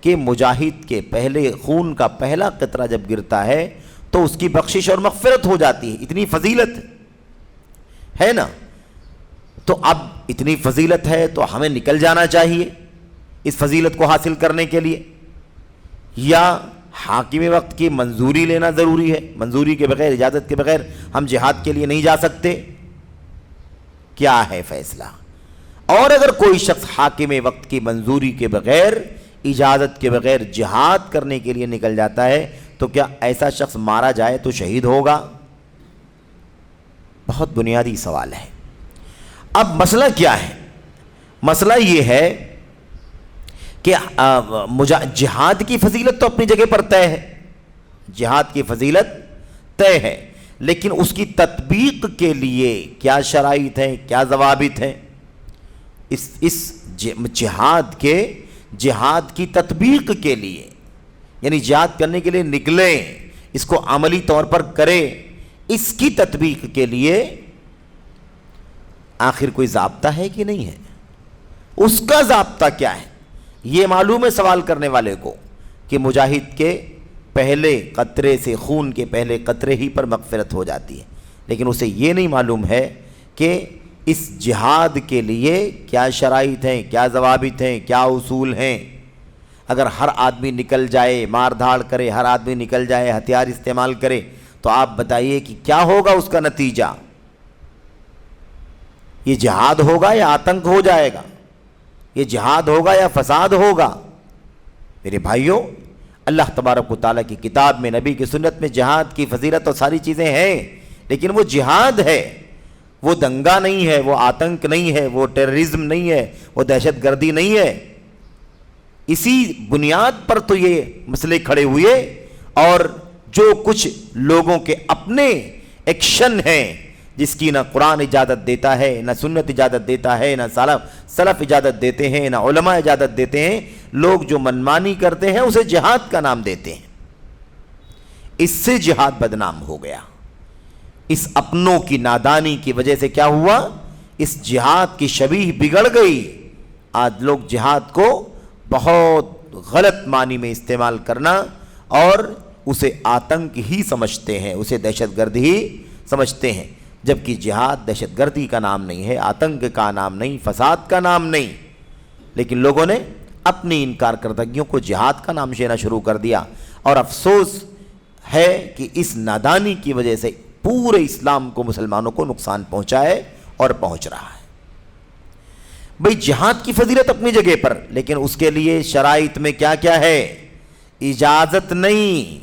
کہ مجاہد کے پہلے خون کا پہلا قطرہ جب گرتا ہے تو اس کی بخشش اور مغفرت ہو جاتی ہے، اتنی فضیلت ہے نا؟ تو اب اتنی فضیلت ہے تو ہمیں نکل جانا چاہیے اس فضیلت کو حاصل کرنے کے لیے، یا حاکم وقت کی منظوری لینا ضروری ہے؟ منظوری کے بغیر، اجازت کے بغیر ہم جہاد کے لیے نہیں جا سکتے؟ کیا ہے فیصلہ؟ اور اگر کوئی شخص حاکم وقت کی منظوری کے بغیر، اجازت کے بغیر جہاد کرنے کے لیے نکل جاتا ہے تو کیا ایسا شخص مارا جائے تو شہید ہوگا؟ بہت بنیادی سوال ہے۔ اب مسئلہ کیا ہے؟ مسئلہ یہ ہے کہ جہاد کی فضیلت تو اپنی جگہ پر طے ہے، جہاد کی فضیلت طے ہے، لیکن اس کی تطبیق کے لیے کیا شرائط ہیں، کیا ضوابط ہیں؟ اس جہاد کی تطبیق کے لیے، یعنی جہاد کرنے کے لیے نکلیں، اس کو عملی طور پر کریں، اس کی تطبیق کے لیے آخر کوئی ضابطہ ہے کہ نہیں ہے؟ اس کا ضابطہ کیا ہے؟ یہ معلوم ہے سوال کرنے والے کو کہ مجاہد کے پہلے قطرے سے، خون کے پہلے قطرے ہی پر مغفرت ہو جاتی ہے، لیکن اسے یہ نہیں معلوم ہے کہ اس جہاد کے لیے کیا شرائط ہیں، کیا ضوابط ہیں، کیا اصول ہیں۔ اگر ہر آدمی نکل جائے، مار دھاڑ کرے، ہر آدمی نکل جائے، ہتھیار استعمال کرے، تو آپ بتائیے کہ کیا ہوگا اس کا نتیجہ؟ یہ جہاد ہوگا یا آتنک ہو جائے گا؟ یہ جہاد ہوگا یا فساد ہوگا؟ میرے بھائیوں، اللہ تبارک و تعالیٰ کی کتاب میں، نبی کی سنت میں جہاد کی فضیلت اور ساری چیزیں ہیں، لیکن وہ جہاد ہے، وہ دنگا نہیں ہے، وہ آتنک نہیں ہے، وہ ٹیررزم نہیں ہے، وہ دہشت گردی نہیں ہے۔ اسی بنیاد پر تو یہ مسئلے کھڑے ہوئے، اور جو کچھ لوگوں کے اپنے ایکشن ہیں جس کی نہ قرآن اجازت دیتا ہے، نہ سنت اجازت دیتا ہے، نہ سلف اجازت دیتے ہیں، نہ علماء اجازت دیتے ہیں، لوگ جو منمانی کرتے ہیں اسے جہاد کا نام دیتے ہیں۔ اس سے جہاد بدنام ہو گیا۔ اس اپنوں کی نادانی کی وجہ سے کیا ہوا؟ اس جہاد کی شبیہ بگڑ گئی. آج لوگ جہاد کو بہت غلط معنی میں استعمال کرنا اور اسے آتنک ہی سمجھتے ہیں, اسے دہشت گرد ہی سمجھتے ہیں, جبکہ جہاد دہشت گردی کا نام نہیں ہے, آتنک کا نام نہیں, فساد کا نام نہیں. لیکن لوگوں نے اپنی ان کارکردگیوں کو جہاد کا نام دینا شروع کر دیا, اور افسوس ہے کہ اس نادانی کی وجہ سے پورے اسلام کو, مسلمانوں کو نقصان پہنچا ہے اور پہنچ رہا ہے. بھئی جہاد کی فضیلت اپنی جگہ پر, لیکن اس کے لیے شرائط میں کیا کیا ہے؟ اجازت نہیں,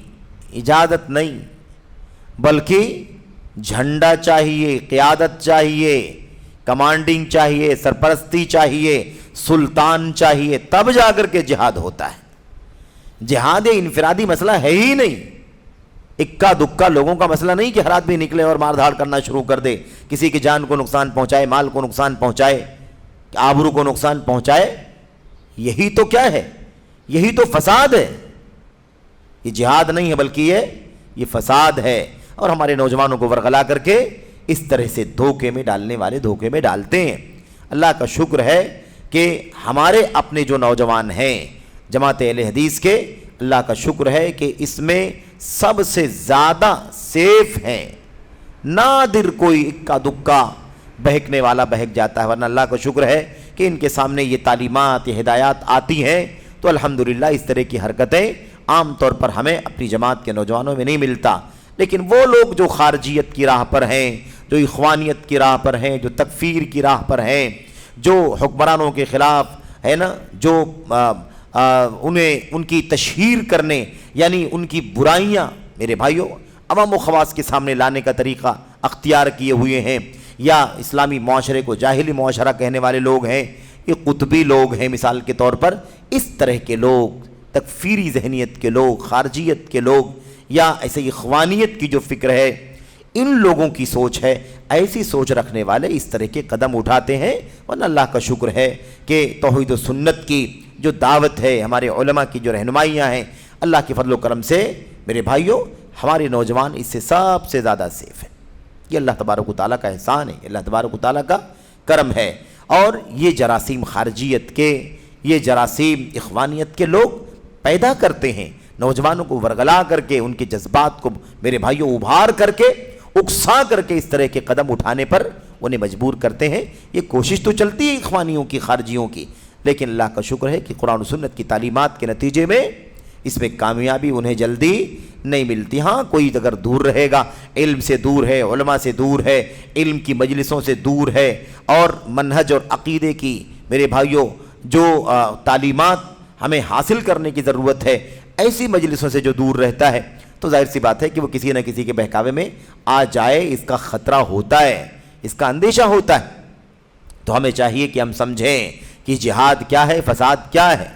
بلکہ جھنڈا چاہیے, قیادت چاہیے, کمانڈنگ چاہیے, سرپرستی چاہیے, سلطان چاہیے, تب جا کر کے جہاد ہوتا ہے. جہاد انفرادی مسئلہ ہے ہی نہیں, اکا دکا لوگوں کا مسئلہ نہیں کہ ہر آدمی نکلے اور مار دھاڑ کرنا شروع کر دے, کسی کی جان کو نقصان پہنچائے, مال کو نقصان پہنچائے, آبرو کو نقصان پہنچائے. یہی تو کیا ہے؟ یہی تو فساد ہے. یہ جہاد نہیں ہے بلکہ یہ فساد ہے, اور ہمارے نوجوانوں کو ورغلا کر کے اس طرح سے دھوکے میں ڈالنے والے دھوکے میں ڈالتے ہیں. اللہ کا شکر ہے کہ ہمارے اپنے جو نوجوان ہیں جماعت اہل حدیث کے, اللہ کا شکر ہے کہ اس میں سب سے زیادہ سیف ہیں. نادر کوئی اکا دکا بہکنے والا بہک جاتا ہے, ورنہ اللہ کا شکر ہے کہ ان کے سامنے یہ تعلیمات, یہ ہدایات آتی ہیں تو الحمدللہ اس طرح کی حرکتیں عام طور پر ہمیں اپنی جماعت کے نوجوانوں میں نہیں ملتا. لیکن وہ لوگ جو خارجیت کی راہ پر ہیں, جو اخوانیت کی راہ پر ہیں, جو تکفیر کی راہ پر ہیں, جو حکمرانوں کے خلاف ہے نا, جو انہیں ان کی تشہیر کرنے, یعنی ان کی برائیاں میرے بھائیوں عوام و خواص کے سامنے لانے کا طریقہ اختیار کیے ہوئے ہیں, یا اسلامی معاشرے کو جاہلی معاشرہ کہنے والے لوگ ہیں, یہ قطبی لوگ ہیں مثال کے طور پر. اس طرح کے لوگ, تکفیری ذہنیت کے لوگ, خارجیت کے لوگ, یا ایسے اخوانیت کی جو فکر ہے, ان لوگوں کی سوچ ہے. ایسی سوچ رکھنے والے اس طرح کے قدم اٹھاتے ہیں. ورنہ اللہ کا شکر ہے کہ توحید و سنت کی جو دعوت ہے, ہمارے علماء کی جو رہنمائیاں ہیں, اللہ کے فضل و کرم سے میرے بھائیوں ہمارے نوجوان اس سے سب سے زیادہ سیف ہیں. یہ اللہ تبارک و تعالیٰ کا احسان ہے, اللہ تبارک و تعالیٰ کا کرم ہے. اور یہ جراثیم خارجیت کے, یہ جراثیم اخوانیت کے لوگ پیدا کرتے ہیں, نوجوانوں کو ورغلا کر کے, ان کے جذبات کو میرے بھائیوں ابھار کر کے, اکسا کر کے اس طرح کے قدم اٹھانے پر انہیں مجبور کرتے ہیں. یہ کوشش تو چلتی ہے اخوانیوں کی, خارجیوں کی, لیکن اللہ کا شکر ہے کہ قرآن و سنت کی تعلیمات کے نتیجے میں اس میں کامیابی انہیں جلدی نہیں ملتی. ہاں کوئی اگر دور رہے گا, علم سے دور ہے, علماء سے دور ہے, علم کی مجلسوں سے دور ہے, اور منہج اور عقیدے کی میرے بھائیوں جو تعلیمات ہمیں حاصل کرنے کی ضرورت ہے, ایسی مجلسوں سے جو دور رہتا ہے, تو ظاہر سی بات ہے کہ وہ کسی نہ کسی کے بہکاوے میں آ جائے. اس کا خطرہ ہوتا ہے, اس کا اندیشہ ہوتا ہے. تو ہمیں چاہیے کہ ہم سمجھیں کہ جہاد کیا ہے, فساد کیا ہے,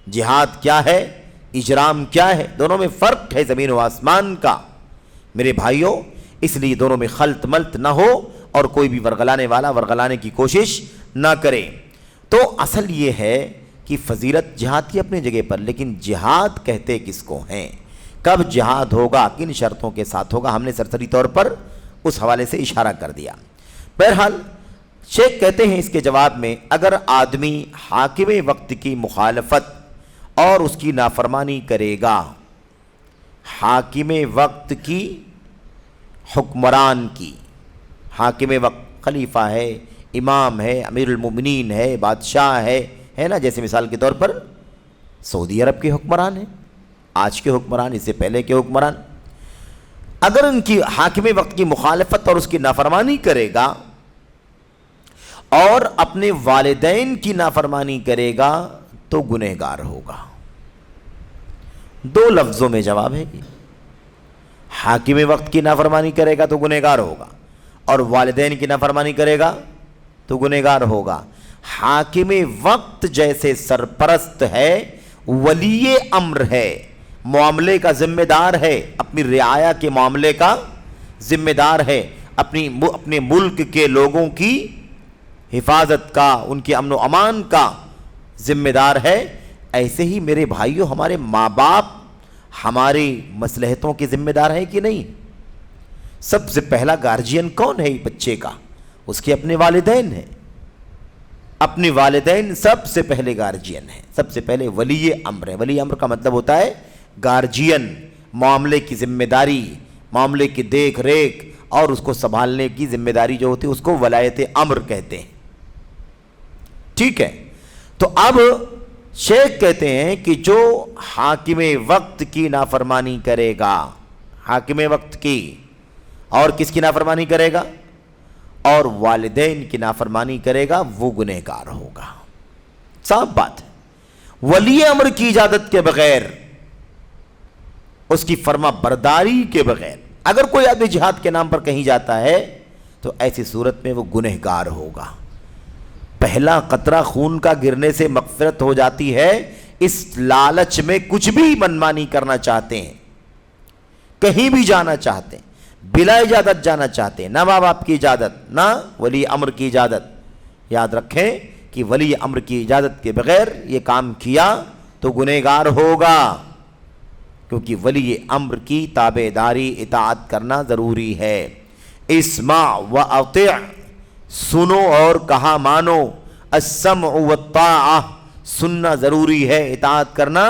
جہاد کیا ہے, اجرام کیا ہے. دونوں میں فرق ہے زمین و آسمان کا میرے بھائیوں. اس لیے دونوں میں خلط ملط نہ ہو, اور کوئی بھی ورغلانے والا ورغلانے کی کوشش نہ کرے. تو اصل یہ ہے کہ فضیلت جہاد کی اپنی جگہ پر, لیکن جہاد کہتے کس کو ہیں, کب جہاد ہوگا, کن شرطوں کے ساتھ ہوگا, ہم نے سرسری طور پر اس حوالے سے اشارہ کر دیا. بہرحال شیخ کہتے ہیں اس کے جواب میں, اگر آدمی حاکم وقت کی مخالفت اور اس کی نافرمانی کرے گا, حاکم وقت کی, حکمران کی, حاکم وقت خلیفہ ہے, امام ہے, امیر المومنین ہے, بادشاہ ہے نا, جیسے مثال کے طور پر سعودی عرب کے حکمران ہیں, آج کے حکمران, اس سے پہلے کے حکمران. اگر ان کی حاکم وقت کی مخالفت اور اس کی نافرمانی کرے گا, اور اپنے والدین کی نافرمانی کرے گا, تو گنہگار ہوگا. دو لفظوں میں جواب ہے کہ حاکم وقت کی نافرمانی کرے گا تو گنہگار ہوگا, اور والدین کی نافرمانی کرے گا تو گنہگار ہوگا. حاکم وقت جیسے سرپرست ہے, ولی امر ہے, معاملے کا ذمہ دار ہے, اپنی رعایا کے معاملے کا ذمہ دار ہے, اپنے ملک کے لوگوں کی حفاظت کا, ان کے امن و امان کا ذمہ دار ہے. ایسے ہی میرے بھائیوں ہمارے ماں باپ ہماری مصلحتوں کے ذمہ دار ہیں کہ نہیں؟ سب سے پہلا گارجین کون ہے بچے کا؟ اس کے اپنے والدین ہیں. اپنے والدین سب سے پہلے گارجین ہیں, سب سے پہلے ولی امر ہے. ولی امر کا مطلب ہوتا ہے گارجین, معاملے کی ذمہ داری, معاملے کی دیکھ ریکھ اور اس کو سنبھالنے کی ذمہ داری جو ہوتی ہے اس کو ولایت امر کہتے ہیں. ٹھیک ہے, تو اب شیخ کہتے ہیں کہ جو حاکم وقت کی نافرمانی کرے گا, حاکم وقت کی, اور کس کی نافرمانی کرے گا, اور والدین کی نافرمانی کرے گا, وہ گنہگار ہوگا. صاف بات ہے. ولی امر کی اجازت کے بغیر, اس کی فرما برداری کے بغیر اگر کوئی آدمی جہاد کے نام پر کہیں جاتا ہے تو ایسی صورت میں وہ گنہگار ہوگا. پہلا قطرہ خون کا گرنے سے مغفرت ہو جاتی ہے. اس لالچ میں کچھ بھی منمانی کرنا چاہتے ہیں, کہیں بھی جانا چاہتے ہیں, بلا اجازت جانا چاہتے ہیں, نہ ماں باپ کی اجازت نہ ولی امر کی اجازت. یاد رکھیں کہ ولی امر کی اجازت کے بغیر یہ کام کیا تو گنہگار ہوگا, کیونکہ ولی امر کی تابع داری اطاعت کرنا ضروری ہے. اسمع و اطیع, سنو اور کہا مانو. السمع والطاعہ, سننا ضروری ہے, اطاعت کرنا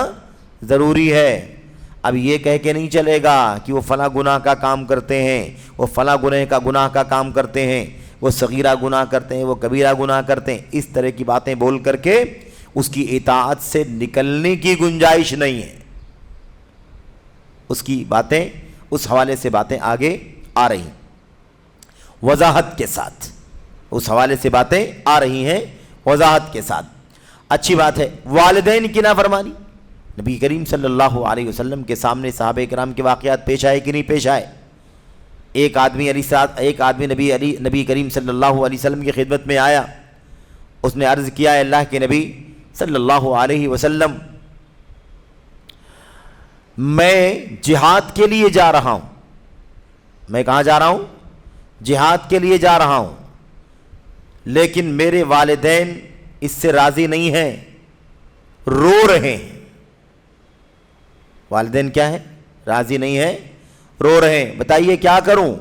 ضروری ہے. اب یہ کہہ کے نہیں چلے گا کہ وہ فلاں گناہ کا کام کرتے ہیں, وہ فلاں گناہ کا کام کرتے ہیں, وہ صغیرہ گناہ کرتے ہیں, وہ کبیرہ گناہ کرتے ہیں. اس طرح کی باتیں بول کر کے اس کی اطاعت سے نکلنے کی گنجائش نہیں ہے. اس کی باتیں, اس حوالے سے باتیں آگے آ رہی ہیں وضاحت کے ساتھ, اس حوالے سے باتیں آ رہی ہیں وضاحت کے ساتھ. اچھی بات ہے. والدین کی نافرمانی, نبی کریم صلی اللہ علیہ وسلم کے سامنے صحابہ کرام کے واقعات پیش آئے کہ نہیں پیش آئے؟ ایک آدمی نبی کریم صلی اللہ علیہ وسلم کی خدمت میں آیا. اس نے عرض کیا, ہے اللہ کے نبی صلی اللہ علیہ وسلم, میں جہاد کے لیے جا رہا ہوں. میں کہاں جا رہا ہوں؟ جہاد کے لیے جا رہا ہوں, لیکن میرے والدین اس سے راضی نہیں ہیں, رو رہے ہیں. والدین کیا ہے؟ راضی نہیں ہیں, رو رہے ہیں. بتائیے کیا کروں؟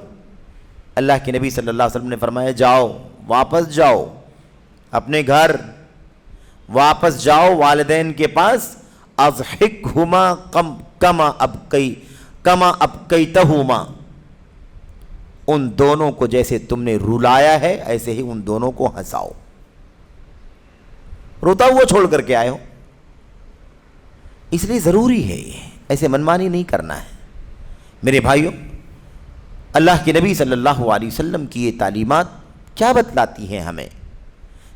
اللہ کے نبی صلی اللہ علیہ وسلم نے فرمایا, جاؤ, واپس جاؤ اپنے گھر, واپس جاؤ والدین کے پاس. اضحکہما کما ابکیتہما, ان دونوں کو جیسے تم نے رلایا ہے ایسے ہی ان دونوں کو ہنساؤ. روتا ہوا چھوڑ کر کے آئے ہو, اس لیے ضروری ہے یہ, ایسے منمانی نہیں کرنا ہے. میرے بھائیوں, اللہ کے نبی صلی اللہ علیہ وسلم کی یہ تعلیمات کیا بتلاتی ہیں ہمیں؟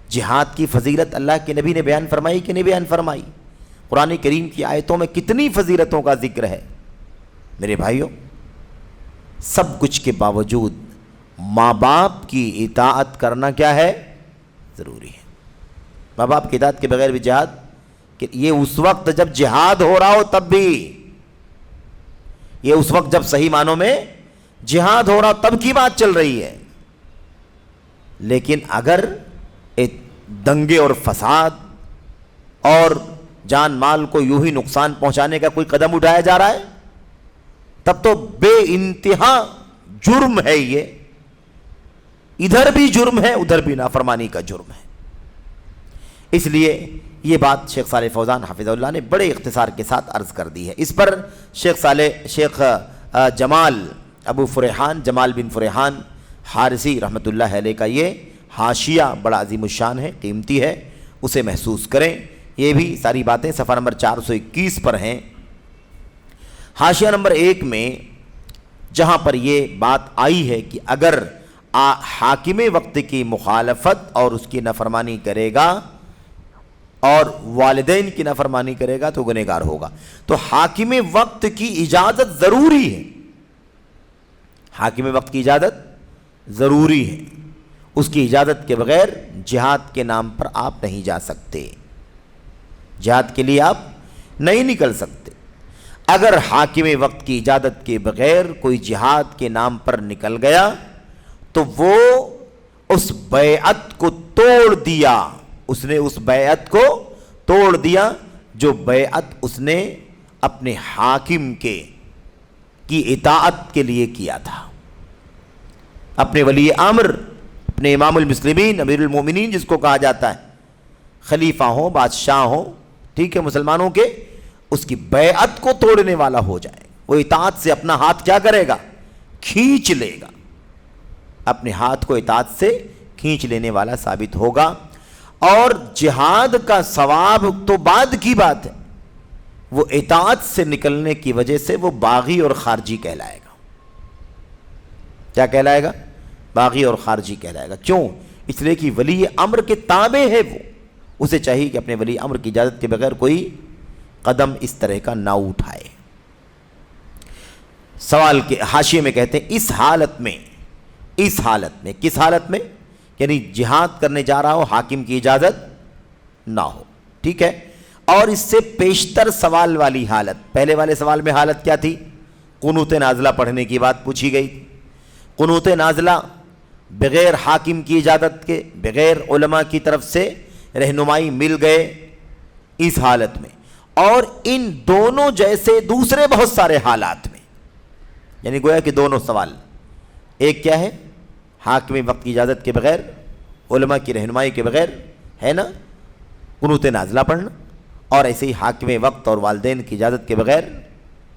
جہاد کی فضیلت اللہ کے نبی نے بیان فرمائی کہ نہیں بیان فرمائی؟ قرآن کریم کی آیتوں میں کتنی فضیلتوں کا ذکر ہے. میرے بھائیوں, سب کچھ کے باوجود ماں باپ کی اطاعت کرنا کیا ہے؟ ضروری ہے. ماں باپ کی اطاعت کے بغیر بھی جہاد, کہ یہ اس وقت جب جہاد ہو رہا ہو تب بھی, یہ اس وقت جب صحیح معنوں میں جہاد ہو رہا ہو تب کی بات چل رہی ہے. لیکن اگر دنگے اور فساد اور جان مال کو یوں ہی نقصان پہنچانے کا کوئی قدم اٹھایا جا رہا ہے تب تو بے انتہا جرم ہے. یہ ادھر بھی جرم ہے, ادھر بھی نافرمانی کا جرم ہے. اس لیے یہ بات شیخ صالح فوزان حفظہ اللہ نے بڑے اختصار کے ساتھ عرض کر دی ہے. اس پر شیخ جمال ابو فریحان, جمال بن فریحان حارثی رحمۃ اللہ علیہ کا یہ حاشیہ بڑا عظیم الشان ہے, قیمتی ہے, اسے محسوس کریں. یہ بھی ساری باتیں صفحہ نمبر 421 پر ہیں. حاشیہ نمبر 1 میں جہاں پر یہ بات آئی ہے کہ اگر حاکم وقت کی مخالفت اور اس کی نافرمانی کرے گا اور والدین کی نافرمانی کرے گا تو گنہگار ہوگا. تو حاکم وقت کی اجازت ضروری ہے, حاکم وقت کی اجازت ضروری ہے. اس کی اجازت کے بغیر جہاد کے نام پر آپ نہیں جا سکتے, جہاد کے لیے آپ نہیں نکل سکتے. اگر حاکم وقت کی اجازت کے بغیر کوئی جہاد کے نام پر نکل گیا تو وہ اس بیعت کو توڑ دیا, اس نے اس بیعت کو توڑ دیا جو بیعت اس نے اپنے حاکم کی اطاعت کے لیے کیا تھا, اپنے ولی امر اپنے امام المسلمین امیر المومنین جس کو کہا جاتا ہے، خلیفہ ہوں، بادشاہ ہوں، ٹھیک ہے، مسلمانوں کے، اس کی بیعت کو توڑنے والا ہو جائے، وہ اطاعت سے اپنا ہاتھ کیا کرے گا؟ کھینچ لے گا، اپنے ہاتھ کو اطاعت سے کھینچ لینے والا ثابت ہوگا۔ اور جہاد کا ثواب تو بعد کی بات ہے، وہ اطاعت سے نکلنے کی وجہ سے وہ باغی اور خارجی کہلائے گا۔ کیا کہلائے گا؟ باغی اور خارجی کہلائے گا۔ کیوں؟ اس لیے کہ ولی امر کے تابع ہے، وہ اسے چاہیے کہ اپنے ولی امر کی اجازت کے بغیر کوئی قدم اس طرح کا نہ اٹھائے۔ سوال کے حاشیے میں کہتے ہیں اس حالت میں کس حالت میں؟ یعنی جہاد کرنے جا رہا ہو، حاکم کی اجازت نہ ہو، ٹھیک ہے۔ اور اس سے پیشتر سوال والی حالت، پہلے والے سوال میں حالت کیا تھی؟ قنوت نازلہ پڑھنے کی بات پوچھی گئی تھی۔ قنوت نازلہ بغیر حاکم کی اجازت کے، بغیر علماء کی طرف سے رہنمائی مل گئے اس حالت میں، اور ان دونوں جیسے دوسرے بہت سارے حالات میں، یعنی گویا کہ دونوں سوال، ایک کیا ہے؟ حاکم وقت کی اجازت کے بغیر، علماء کی رہنمائی کے بغیر، ہے نا، قنوت نازلہ پڑھنا، اور ایسے ہی حاکم وقت اور والدین کی اجازت کے بغیر،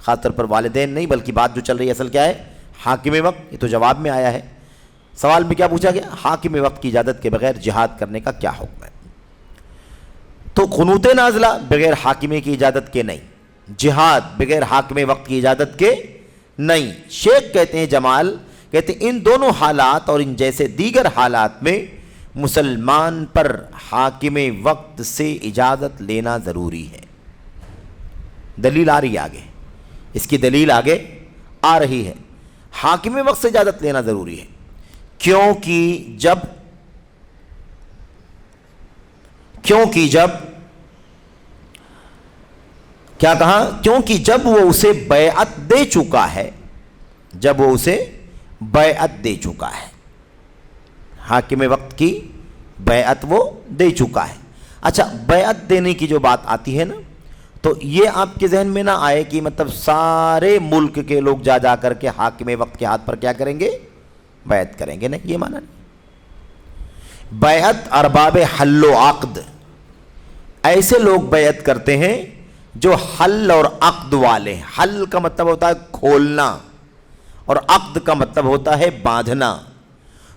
خاص طور پر والدین نہیں بلکہ بات جو چل رہی ہے اصل کیا ہے؟ حاکم وقت۔ یہ تو جواب میں آیا ہے، سوال میں کیا پوچھا گیا؟ حاکم وقت کی اجازت کے بغیر جہاد کرنے کا کیا حکم ہے؟ تو قنوت نازلہ بغیر حاکم کی اجازت کے نہیں، جہاد بغیر حاکم وقت کی اجازت کے نہیں۔ شیخ کہتے ہیں جمال، کہتے ہیں ان دونوں حالات اور ان جیسے دیگر حالات میں مسلمان پر حاکم وقت سے اجازت لینا ضروری ہے۔ دلیل آ رہی ہے آگے، اس کی دلیل آگے آ رہی ہے۔ حاکم وقت سے اجازت لینا ضروری ہے کیونکہ جب کیا کہا؟ کیونکہ جب وہ اسے بیعت دے چکا ہے، حاکم وقت کی بیعت وہ دے چکا ہے۔ اچھا، بیعت دینے کی جو بات آتی ہے نا، تو یہ آپ کے ذہن میں نہ آئے کہ مطلب سارے ملک کے لوگ جا کر کے حاکم وقت کے ہاتھ پر کیا کریں گے؟ بیعت کریں گے، نہیں، یہ معنی نہیں۔ بیعت ارباب حل و عقد، ایسے لوگ بیعت کرتے ہیں جو حل اور عقد والے ہیں۔ حل کا مطلب ہوتا ہے کھولنا، اور عقد کا مطلب ہوتا ہے باندھنا۔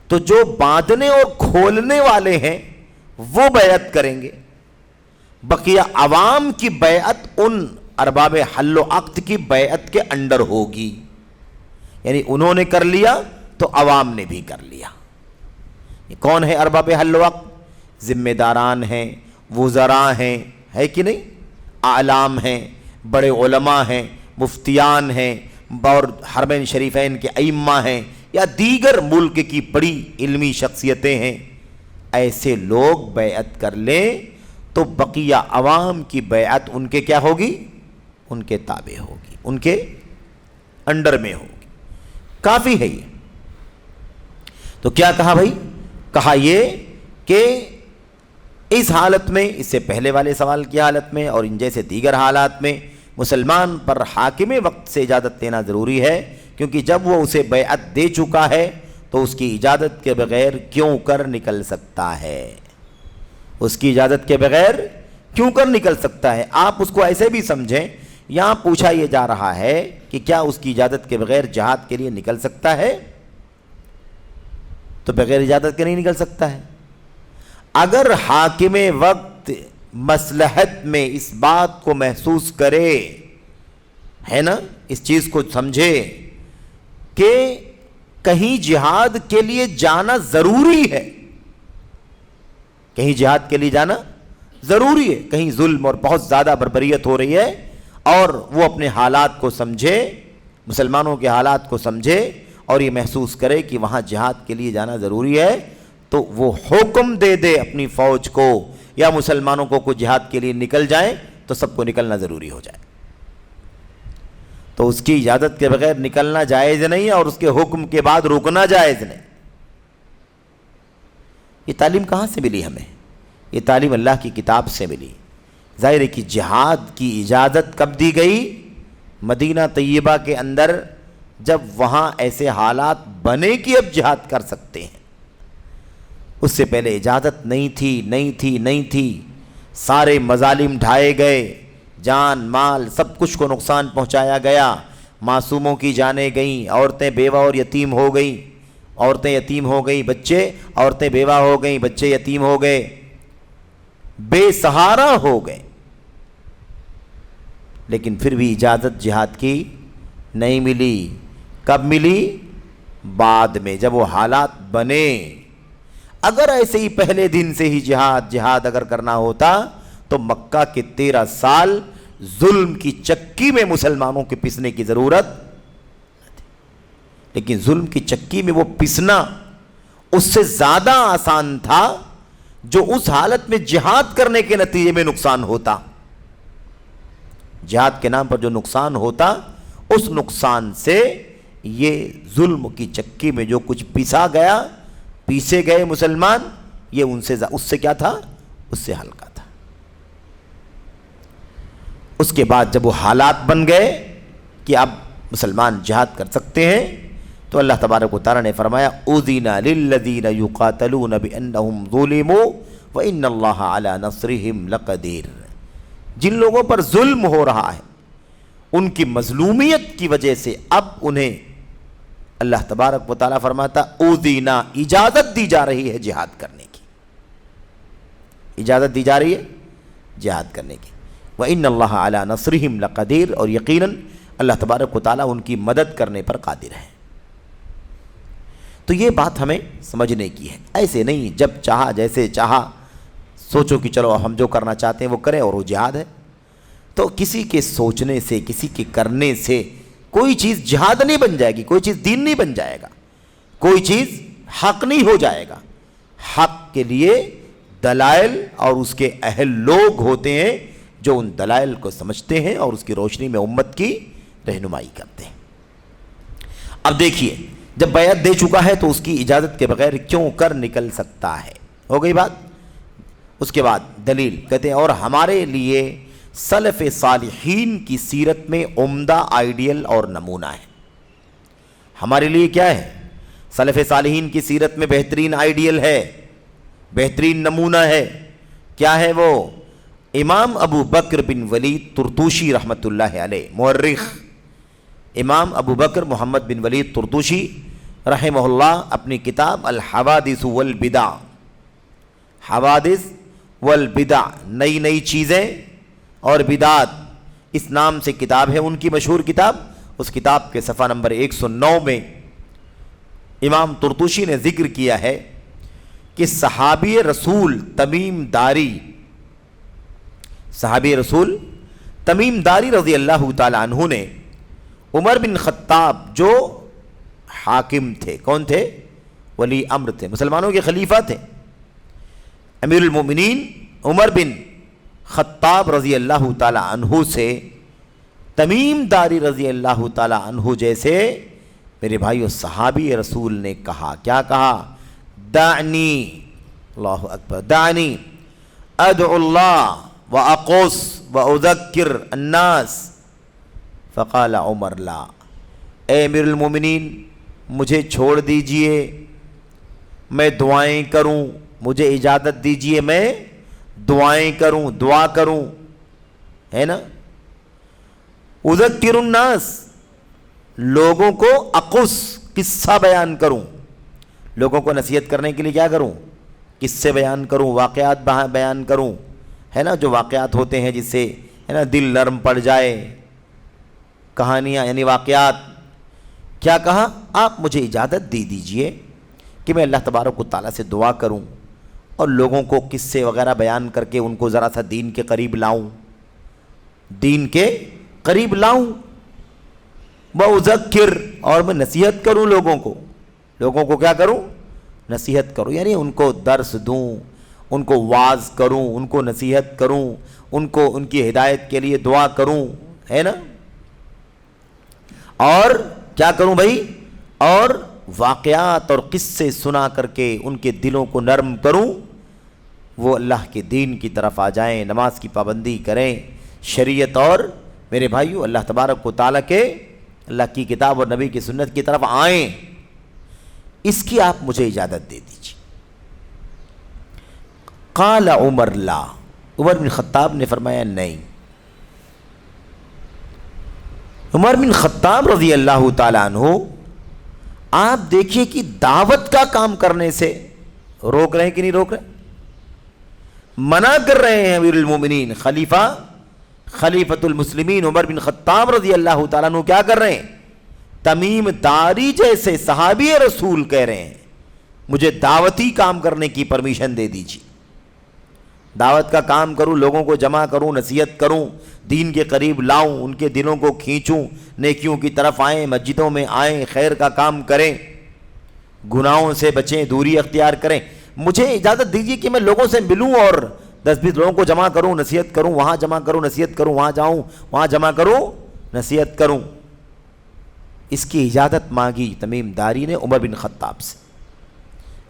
تو جو باندھنے اور کھولنے والے ہیں وہ بیعت کریں گے، بقیہ عوام کی بیعت ان ارباب حل و عقد کی بیعت کے انڈر ہوگی، یعنی انہوں نے کر لیا تو عوام نے بھی کر لیا۔ یہ کون ہے ارباب حل و عقد؟ ذمہ داران ہیں، وزراء ہیں، ہے کہ نہیں، اعلام ہیں، بڑے علماء ہیں، مفتیان ہیں، اور حرمین شریفین کے ائمہ ہیں، یا دیگر ملک کی بڑی علمی شخصیتیں ہیں۔ ایسے لوگ بیعت کر لیں تو بقیہ عوام کی بیعت ان کے کیا ہوگی؟ ان کے تابع ہوگی، ان کے انڈر میں ہوگی۔ کافی ہے یہ۔ تو کیا کہا بھائی؟ کہا یہ کہ اس حالت میں، اس سے پہلے والے سوال کی حالت میں اور ان جیسے دیگر حالات میں مسلمان پر حاکم وقت سے اجازت لینا ضروری ہے، کیونکہ جب وہ اسے بیعت دے چکا ہے تو اس کی اجازت کے بغیر کیوں کر نکل سکتا ہے؟ اس کی اجازت کے بغیر کیوں کر نکل سکتا ہے؟ آپ اس کو ایسے بھی سمجھیں، یہاں پوچھا یہ جا رہا ہے کہ کیا اس کی اجازت کے بغیر جہاد کے لیے نکل سکتا ہے؟ تو بغیر اجازت کے نہیں نکل سکتا ہے۔ اگر حاکم وقت مصلحت میں اس بات کو محسوس کرے، ہے نا، اس چیز کو سمجھے کہ کہیں جہاد کے لیے جانا ضروری ہے، کہیں جہاد کے لیے جانا ضروری ہے، کہیں ظلم اور بہت زیادہ بربریت ہو رہی ہے، اور وہ اپنے حالات کو سمجھے، مسلمانوں کے حالات کو سمجھے اور یہ محسوس کرے کہ وہاں جہاد کے لیے جانا ضروری ہے، تو وہ حکم دے دے اپنی فوج کو یا مسلمانوں کو جہاد کے لیے نکل جائیں، تو سب کو نکلنا ضروری ہو جائے۔ تو اس کی اجازت کے بغیر نکلنا جائز نہیں ہے، اور اس کے حکم کے بعد رکنا جائز نہیں۔ یہ تعلیم کہاں سے ملی ہمیں؟ یہ تعلیم اللہ کی کتاب سے ملی۔ ظاہر ہے کہ جہاد کی اجازت کب دی گئی؟ مدینہ طیبہ کے اندر، جب وہاں ایسے حالات بنے کہ اب جہاد کر سکتے ہیں۔ اس سے پہلے اجازت نہیں تھی. سارے مظالم ڈھائے گئے، جان مال سب کچھ کو نقصان پہنچایا گیا، معصوموں کی جانیں گئیں، عورتیں بیوہ اور یتیم ہو گئیں، عورتیں یتیم ہو گئیں، بچے، عورتیں بیوہ ہو گئیں، بچے یتیم ہو گئے، بے سہارا ہو گئے. لیکن پھر بھی اجازت جہاد کی نہیں ملی. کب ملی؟ بعد میں، جب وہ حالات بنے. اگر ایسے ہی پہلے دن سے ہی جہاد اگر کرنا ہوتا تو مکہ کے 13 سال ظلم کی چکی میں مسلمانوں کے پسنے کی ضرورت نہ تھی. لیکن ظلم کی چکی میں وہ پسنا اس سے زیادہ آسان تھا جو اس حالت میں جہاد کرنے کے نتیجے میں نقصان ہوتا. جہاد کے نام پر جو نقصان ہوتا، اس نقصان سے یہ ظلم کی چکی میں جو کچھ پیسے گئے مسلمان، یہ اس سے کیا تھا؟ اس سے ہلکا تھا. اس کے بعد جب وہ حالات بن گئے کہ اب مسلمان جہاد کر سکتے ہیں تو اللہ تبارک و تعالیٰ نے فرمایا اُذِنَ لِلَّذِينَ يُقَاتَلُونَ بِأَنَّهُمْ ظُلِمُوا وَإِنَّ اللَّهَ عَلَى نَصْرِهِمْ لَقَدِيرٌ. جن لوگوں پر ظلم ہو رہا ہے، ان کی مظلومیت کی وجہ سے اب انہیں اللہ تبارک و تعالیٰ فرماتا اُذِنَ، اجازت دی جا رہی ہے جہاد کرنے کی، اجازت دی جا رہی ہے جہاد کرنے کی. وَإِنَّ اللَّهَ عَلَى نَصْرِهِمْ لَقَدِيرٌ، اور یقیناً اللہ تبارک و تعالیٰ ان کی مدد کرنے پر قادر ہے. تو یہ بات ہمیں سمجھنے کی ہے. ایسے نہیں جب چاہا جیسے چاہا سوچو کہ چلو ہم جو کرنا چاہتے ہیں وہ کریں اور وہ جہاد ہے. تو کسی کے سوچنے سے، کسی کے کرنے سے کوئی چیز جہاد نہیں بن جائے گی، کوئی چیز دین نہیں بن جائے گا، کوئی چیز حق نہیں ہو جائے گا. حق کے لیے دلائل اور اس کے اہل لوگ ہوتے ہیں جو ان دلائل کو سمجھتے ہیں اور اس کی روشنی میں امت کی رہنمائی کرتے ہیں. اب دیکھیے، جب بیعت دے چکا ہے تو اس کی اجازت کے بغیر کیوں کر نکل سکتا ہے؟ ہو گئی بات. اس کے بعد دلیل کہتے ہیں اور ہمارے لیے سلف صالحین کی سیرت میں عمدہ آئیڈیل اور نمونہ ہے. ہمارے لیے کیا ہے؟ سلف صالحین کی سیرت میں بہترین آئیڈیل ہے، بہترین نمونہ ہے. کیا ہے وہ؟ امام ابو بکر بن ولید طرطوشی رحمۃ اللہ علیہ، مورخ امام ابو بکر محمد بن ولید طرطوشی رحمہ اللہ، اپنی کتاب الحوادث والبدع، حوادث والبدع، نئی چیزیں اور بدعات، اس نام سے کتاب ہے ان کی مشہور کتاب. اس کتاب کے صفحہ نمبر 109 میں امام طرطوشی نے ذکر کیا ہے کہ صحابی رسول تمیم داری رضی اللہ تعالی عنہ نے عمر بن خطاب جو حاکم تھے، کون تھے؟ ولی امر تھے، مسلمانوں کے خلیفہ تھے، امیر المومنین عمر بن خطاب رضی اللہ تعالی عنہ سے تمیم داری رضی اللہ تعالی عنہ جیسے میرے بھائیو صحابی رسول نے کہا، کیا کہا؟ دعنی، اللہ اکبر، دعنی ادعو اللہ واقص واذکر الناس. فقال عمر لا، اے امیر المومنین مجھے چھوڑ دیجئے، میں دعائیں کروں، مجھے اجازت دیجئے میں دعائیں کروں، دعا کروں، ہے نا. اذکر الناس، لوگوں کو اقص، قصہ بیان کروں، لوگوں کو نصیحت کرنے کے لیے کیا کروں؟ قصے بیان کروں، واقعات بیان کروں، ہے نا، جو واقعات ہوتے ہیں جس سے ہے نا دل نرم پڑ جائے، کہانیاں یعنی واقعات. کیا کہا؟ آپ مجھے اجازت دے دیجئے کہ میں اللہ تبارک و تعالیٰ سے دعا کروں اور لوگوں کو قصے وغیرہ بیان کر کے ان کو ذرا سا دین کے قریب لاؤں، دین کے قریب لاؤں. وَأُذَكِّرْ، اور میں نصیحت کروں لوگوں کو کیا کروں؟ نصیحت کروں، یعنی ان کو درس دوں، ان کو واعظ کروں، ان کو نصیحت کروں، ان کو ان کی ہدایت کے لیے دعا کروں، ہے نا. اور کیا کروں بھائی؟ اور واقعات اور قصے سنا کر کے ان کے دلوں کو نرم کروں، وہ اللہ کے دین کی طرف آ جائیں، نماز کی پابندی کریں، شریعت اور میرے بھائیو اللہ تبارک و تعالیٰ کے، اللہ کی کتاب اور نبی کی سنت کی طرف آئیں. اس کی آپ مجھے اجازت دے دیجیے. قال عمر لا، عمر بن خطاب نے فرمایا نہیں۔ عمر بن خطاب رضی اللہ تعالیٰ عنہ آپ دیکھیے کہ دعوت کا کام کرنے سے روک رہے ہیں کہ نہیں روک رہے، منع کر رہے ہیں۔ امیر المومنین خلیفۃ المسلمین عمر بن خطاب رضی اللہ تعالیٰ عنہ کیا کر رہے ہیں؟ تمیم داری جیسے صحابی رسول کہہ رہے ہیں مجھے دعوتی کام کرنے کی پرمیشن دے دیجیے، دعوت کا کام کروں، لوگوں کو جمع کروں، نصیحت کروں، دین کے قریب لاؤں، ان کے دلوں کو کھینچوں، نیکیوں کی طرف آئیں، مسجدوں میں آئیں، خیر کا کام کریں، گناہوں سے بچیں، دوری اختیار کریں۔ مجھے اجازت دیجیے کہ میں لوگوں سے ملوں اور 10-20 لوگوں کو جمع کروں، نصیحت کروں، وہاں جمع کروں، نصیحت کروں، وہاں جاؤں، وہاں جمع کروں، نصیحت کروں۔ اس کی اجازت مانگی تمیم داری نے عمر بن خطاب سے۔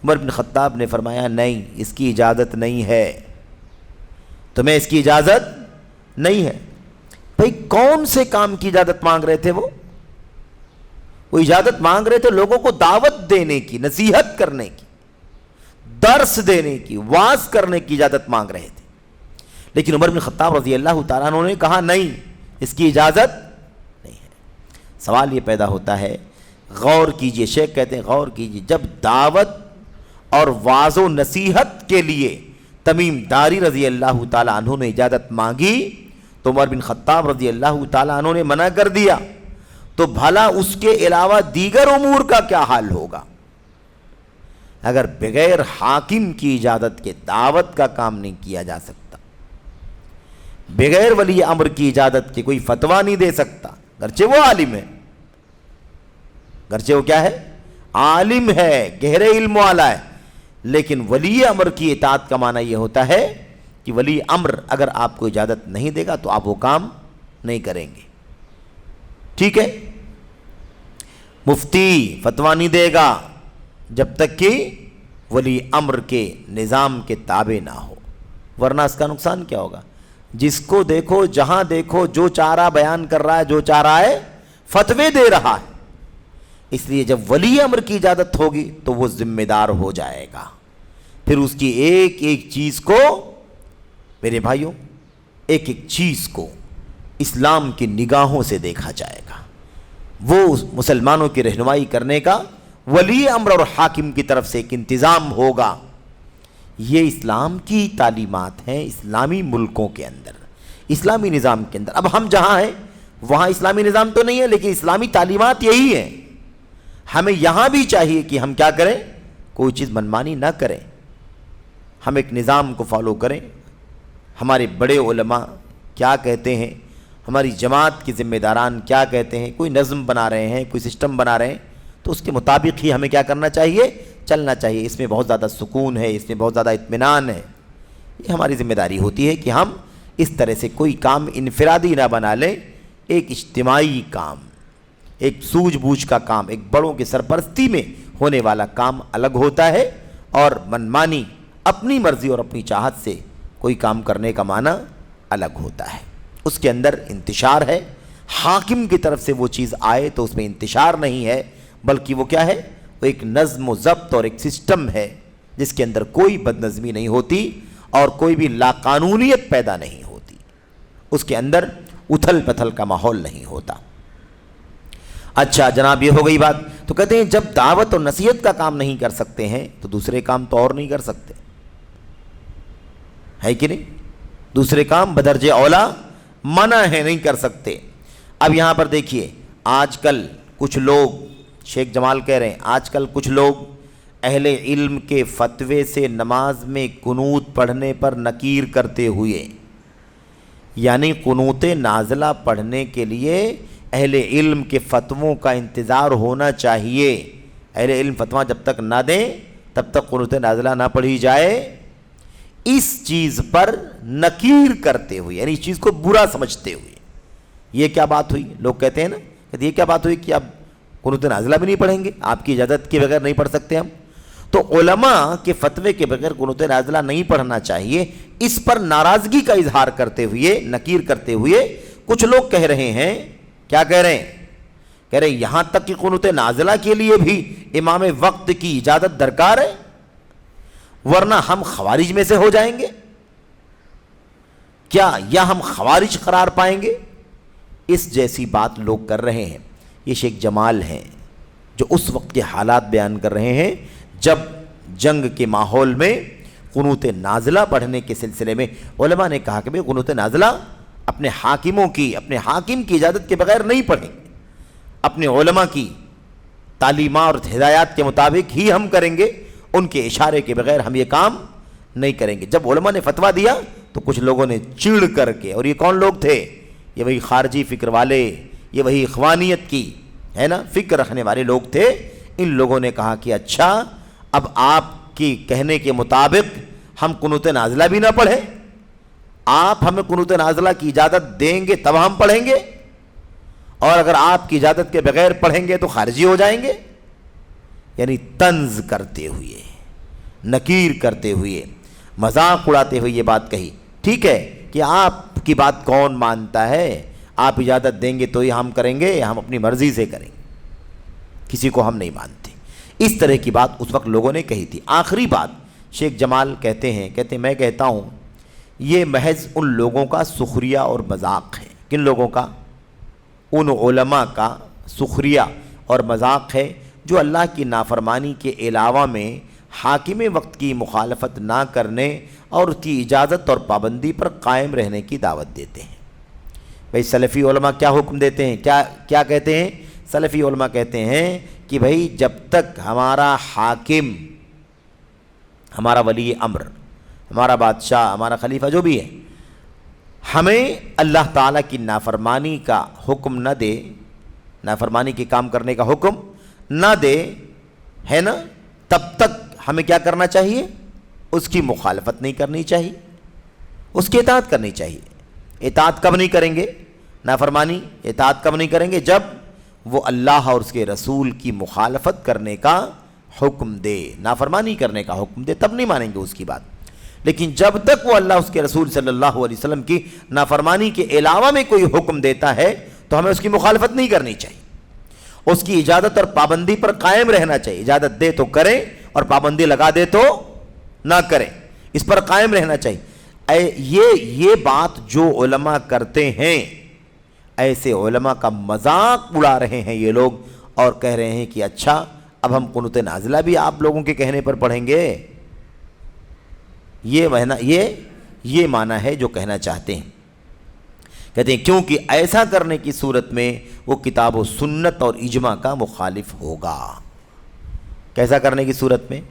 عمر بن خطاب نے فرمایا نہیں، اس کی اجازت نہیں ہے، تمہیں اس کی اجازت نہیں ہے۔ بھئی کون سے کام کی اجازت مانگ رہے تھے وہ اجازت مانگ رہے تھے لوگوں کو دعوت دینے کی، نصیحت کرنے کی، درس دینے کی، واعظ کرنے کی اجازت مانگ رہے تھے۔ لیکن عمر بن خطاب رضی اللہ تعالیٰ عنہ نے کہا نہیں، اس کی اجازت نہیں ہے۔ سوال یہ پیدا ہوتا ہے، غور کیجئے، شیخ کہتے ہیں غور کیجئے، جب دعوت اور واعظ و نصیحت کے لیے تمیم داری رضی اللہ تعالیٰ عنہ نے اجازت مانگی تو عمر بن خطاب رضی اللہ تعالیٰ عنہ نے منع کر دیا، تو بھلا اس کے علاوہ دیگر امور کا کیا حال ہوگا؟ اگر بغیر حاکم کی اجازت کے دعوت کا کام نہیں کیا جا سکتا، بغیر ولی امر کی اجازت کے کوئی فتویٰ نہیں دے سکتا، گرچہ وہ عالم ہے، گرچہ وہ کیا ہے؟ عالم ہے، گہرے علم والا ہے، لیکن ولی امر کی اطاعت کا معنی یہ ہوتا ہے کہ ولی امر اگر آپ کو اجازت نہیں دے گا تو آپ وہ کام نہیں کریں گے، ٹھیک ہے؟ مفتی فتویٰ نہیں دے گا جب تک کہ ولی امر کے نظام کے تابع نہ ہو، ورنہ اس کا نقصان کیا ہوگا؟ جس کو دیکھو، جہاں دیکھو، جو چاہ رہا بیان کر رہا ہے، جو چاہ رہا ہے فتوے دے رہا ہے۔ اس لیے جب ولی امر کی اجازت ہوگی تو وہ ذمہ دار ہو جائے گا، پھر اس کی ایک ایک چیز کو، میرے بھائیوں، ایک ایک چیز کو اسلام کی نگاہوں سے دیکھا جائے گا۔ وہ مسلمانوں کی رہنمائی کرنے کا ولی امر اور حاکم کی طرف سے ایک انتظام ہوگا۔ یہ اسلام کی تعلیمات ہیں اسلامی ملکوں کے اندر، اسلامی نظام کے اندر۔ اب ہم جہاں ہیں وہاں اسلامی نظام تو نہیں ہے، لیکن اسلامی تعلیمات یہی ہیں۔ ہمیں یہاں بھی چاہیے کہ ہم کیا کریں؟ کوئی چیز منمانی نہ کریں، ہم ایک نظام کو فالو کریں۔ ہمارے بڑے علماء کیا کہتے ہیں، ہماری جماعت کے ذمہ داران کیا کہتے ہیں، کوئی نظم بنا رہے ہیں، کوئی سسٹم بنا رہے ہیں، تو اس کے مطابق ہی ہمیں کیا کرنا چاہیے؟ چلنا چاہیے۔ اس میں بہت زیادہ سکون ہے، اس میں بہت زیادہ اطمینان ہے۔ یہ ہماری ذمہ داری ہوتی ہے کہ ہم اس طرح سے کوئی کام انفرادی نہ بنا لیں، ایک اجتماعی کام، ایک سوجھ بوجھ کا کام، ایک بڑوں کی سرپرستی میں ہونے والا کام الگ ہوتا ہے، اور منمانی اپنی مرضی اور اپنی چاہت سے کوئی کام کرنے کا معنی الگ ہوتا ہے۔ اس کے اندر انتشار ہے، حاکم کی طرف سے وہ چیز آئے تو اس میں انتشار نہیں ہے، بلکہ وہ کیا ہے؟ وہ ایک نظم و ضبط اور ایک سسٹم ہے جس کے اندر کوئی بد نظمی نہیں ہوتی اور کوئی بھی لاقانونیت پیدا نہیں ہوتی، اس کے اندر اتھل پتھل کا ماحول نہیں ہوتا۔ اچھا جناب، یہ ہو گئی بات۔ تو کہتے ہیں جب دعوت اور نصیحت کا کام نہیں کر سکتے ہیں تو دوسرے کام تو اور نہیں کر سکتے، ہے کہ نہیں؟ دوسرے کام بدرجہ اولا منع ہے، نہیں کر سکتے۔ اب یہاں پر دیکھیے، آج کل کچھ لوگ، شیخ جمال کہہ رہے ہیں، آج کل کچھ لوگ اہل علم کے فتوے سے نماز میں قنوت پڑھنے پر نکیر کرتے ہوئے، یعنی قنوت نازلہ پڑھنے کے لیے اہل علم کے فتووں کا انتظار ہونا چاہیے، اہل علم فتویٰ جب تک نہ دیں تب تک قنوت نازلہ نہ پڑھی جائے، اس چیز پر نکیر کرتے ہوئے، یعنی اس چیز کو برا سمجھتے ہوئے۔ یہ کیا بات ہوئی؟ لوگ کہتے ہیں نا، کہ یہ کیا بات ہوئی کہ اب قنوت نازلہ بھی نہیں پڑھیں گے، آپ کی اجازت کے بغیر نہیں پڑھ سکتے ہم؟ تو علماء کے فتوے کے بغیر قنوت نازلہ نہیں پڑھنا چاہیے، اس پر ناراضگی کا اظہار کرتے ہوئے، نکیر کرتے ہوئے کچھ لوگ کہہ رہے ہیں، کیا کہہ رہے ہیں؟ کہہ رہے ہیں یہاں تک کہ قنوت نازلہ کے لیے بھی امام وقت کی اجازت درکار ہے۔ ورنہ ہم خوارج میں سے ہو جائیں گے کیا، یا ہم خوارج قرار پائیں گے؟ اس جیسی بات لوگ کر رہے ہیں۔ یہ شیخ جمال ہیں جو اس وقت کے حالات بیان کر رہے ہیں جب جنگ کے ماحول میں قنوت نازلہ پڑھنے کے سلسلے میں علماء نے کہا کہ بھئی قنوت نازلہ اپنے حاکموں کی، اپنے حاکم کی اجازت کے بغیر نہیں پڑھیں، اپنے علماء کی تعلیمات اور ہدایات کے مطابق ہی ہم کریں گے، ان کے اشارے کے بغیر ہم یہ کام نہیں کریں گے۔ جب علماء نے فتویٰ دیا تو کچھ لوگوں نے چڑ کر کے، اور یہ کون لوگ تھے؟ یہ وہی خارجی فکر والے، یہ وہی اخوانیت کی ہے نا فکر رکھنے والے لوگ تھے۔ ان لوگوں نے کہا کہ اچھا اب آپ کی کہنے کے مطابق ہم قنوت نازلہ بھی نہ پڑھیں، آپ ہمیں قنوت نازلہ کی اجازت دیں گے تب ہم پڑھیں گے، اور اگر آپ کی اجازت کے بغیر پڑھیں گے تو خارجی ہو جائیں گے۔ یعنی طنز کرتے ہوئے، نکیر کرتے ہوئے، مذاق اڑاتے ہوئے یہ بات کہی۔ ٹھیک ہے کہ آپ کی بات کون مانتا ہے، آپ اجازت دیں گے تو ہی ہم کریں گے، ہم اپنی مرضی سے کریں گے، کسی کو ہم نہیں مانتے۔ اس طرح کی بات اس وقت لوگوں نے کہی تھی۔ آخری بات شیخ جمال کہتے ہیں میں کہتا ہوں یہ محض ان لوگوں کا سخریہ اور مذاق ہے۔ کن لوگوں کا؟ ان علماء کا سخریہ اور مذاق ہے جو اللہ کی نافرمانی کے علاوہ میں حاکم وقت کی مخالفت نہ کرنے اور اس کی اجازت اور پابندی پر قائم رہنے کی دعوت دیتے ہیں۔ بھئی سلفی علماء کیا حکم دیتے ہیں، کیا کہتے ہیں؟ سلفی علماء کہتے ہیں کہ بھئی جب تک ہمارا حاکم، ہمارا ولی امر، ہمارا بادشاہ، ہمارا خلیفہ جو بھی ہے، ہمیں اللہ تعالیٰ کی نافرمانی کا حکم نہ دے، نافرمانی کے کام کرنے کا حکم نہ دے، ہے نا، تب تک ہمیں کیا کرنا چاہیے؟ اس کی مخالفت نہیں کرنی چاہیے، اس کی اطاعت کرنی چاہیے۔ اطاعت کب نہیں کریں گے؟ نافرمانی اطاعت کب نہیں کریں گے؟ جب وہ اللہ اور اس کے رسول کی مخالفت کرنے کا حکم دے، نافرمانی کرنے کا حکم دے، تب نہیں مانیں گے اس کی بات۔ لیکن جب تک وہ اللہ اس کے رسول صلی اللہ علیہ وسلم کی نافرمانی کے علاوہ میں کوئی حکم دیتا ہے تو ہمیں اس کی مخالفت نہیں کرنی چاہیے، اس کی اجازت اور پابندی پر قائم رہنا چاہیے۔ اجازت دے تو کریں اور پابندی لگا دے تو نہ کریں، اس پر قائم رہنا چاہیے۔ یہ بات جو علماء کرتے ہیں، ایسے علماء کا مذاق اڑا رہے ہیں یہ لوگ، اور کہہ رہے ہیں کہ اچھا اب ہم قنوت نازلہ بھی آپ لوگوں کے کہنے پر پڑھیں گے۔ یہ معنی ہے جو کہنا چاہتے ہیں۔ کہتے ہیں کیونکہ ایسا کرنے کی صورت میں وہ کتاب و سنت اور اجماع کا مخالف ہوگا۔ کیسا کرنے کی صورت میں؟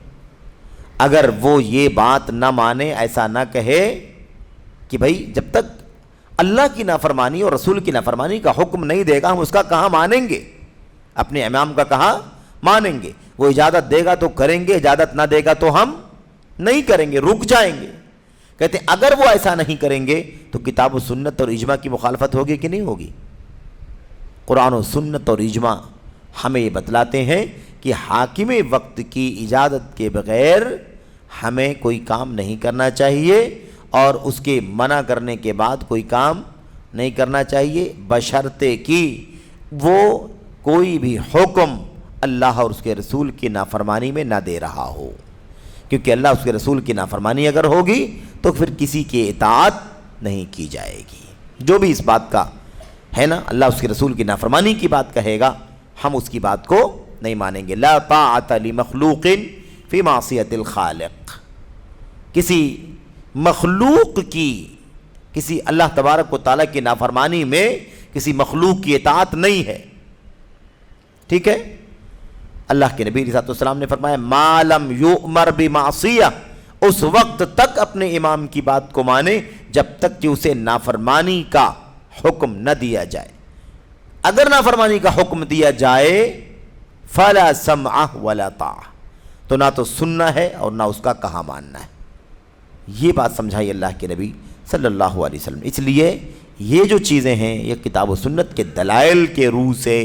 اگر وہ یہ بات نہ مانے، ایسا نہ کہے کہ بھئی جب تک اللہ کی نافرمانی اور رسول کی نافرمانی کا حکم نہیں دے گا ہم اس کا کہاں مانیں گے، اپنے امام کا کہاں مانیں گے؟ وہ اجازت دے گا تو کریں گے، اجازت نہ دے گا تو ہم نہیں کریں گے، رک جائیں گے۔ کہتے ہیں اگر وہ ایسا نہیں کریں گے تو کتاب و سنت اور اجماع کی مخالفت ہوگی کہ نہیں ہوگی؟ قرآن و سنت اور اجماع ہمیں یہ بتلاتے ہیں کہ حاکم وقت کی اجازت کے بغیر ہمیں کوئی کام نہیں کرنا چاہیے، اور اس کے منع کرنے کے بعد کوئی کام نہیں کرنا چاہیے، بشرطے کہ وہ کوئی بھی حکم اللہ اور اس کے رسول کی نافرمانی میں نہ دے رہا ہو، کیونکہ اللہ اس کے رسول کی نافرمانی اگر ہوگی تو پھر کسی کی اطاعت نہیں کی جائے گی۔ جو بھی اس بات کا ہے نا اللہ اس کے رسول کی نافرمانی کی بات کہے گا ہم اس کی بات کو نہیں مانیں گے۔ لا طاعت لمخلوق فی معصیت الخالق، کسی مخلوق کی، کسی اللہ تبارک و تعالیٰ کی نافرمانی میں کسی مخلوق کی اطاعت نہیں ہے۔ ٹھیک ہے، اللہ کے نبی علیہ السلام نے فرمایا ما لم یؤمر بمعصیہ، اس وقت تک اپنے امام کی بات کو مانے جب تک کہ اسے نافرمانی کا حکم نہ دیا جائے۔ اگر نافرمانی کا حکم دیا جائے فلا سمع ولا طاعہ، تو نہ تو سننا ہے اور نہ اس کا کہا ماننا ہے۔ یہ بات سمجھائی اللہ کے نبی صلی اللہ علیہ وسلم۔ اس لیے یہ جو چیزیں ہیں یہ کتاب و سنت کے دلائل کے روح سے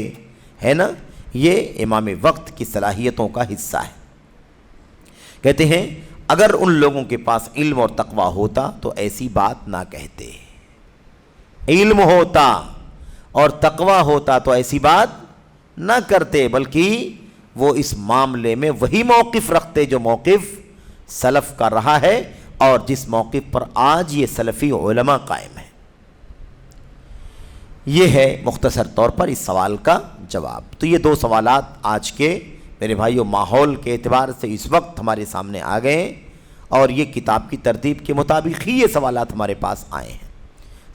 ہے نا، یہ امام وقت کی صلاحیتوں کا حصہ ہے۔ کہتے ہیں اگر ان لوگوں کے پاس علم اور تقوی ہوتا تو ایسی بات نہ کہتے، علم ہوتا اور تقوی ہوتا تو ایسی بات نہ کرتے، بلکہ وہ اس معاملے میں وہی موقف رکھتے جو موقف سلف کا رہا ہے اور جس موقف پر آج یہ سلفی علماء قائم ہیں۔ یہ ہے مختصر طور پر اس سوال کا جواب۔ تو یہ دو سوالات آج کے میرے بھائیوں ماحول کے اعتبار سے اس وقت ہمارے سامنے آ گئے ہیں، اور یہ کتاب کی ترتیب کے مطابق ہی یہ سوالات ہمارے پاس آئے ہیں۔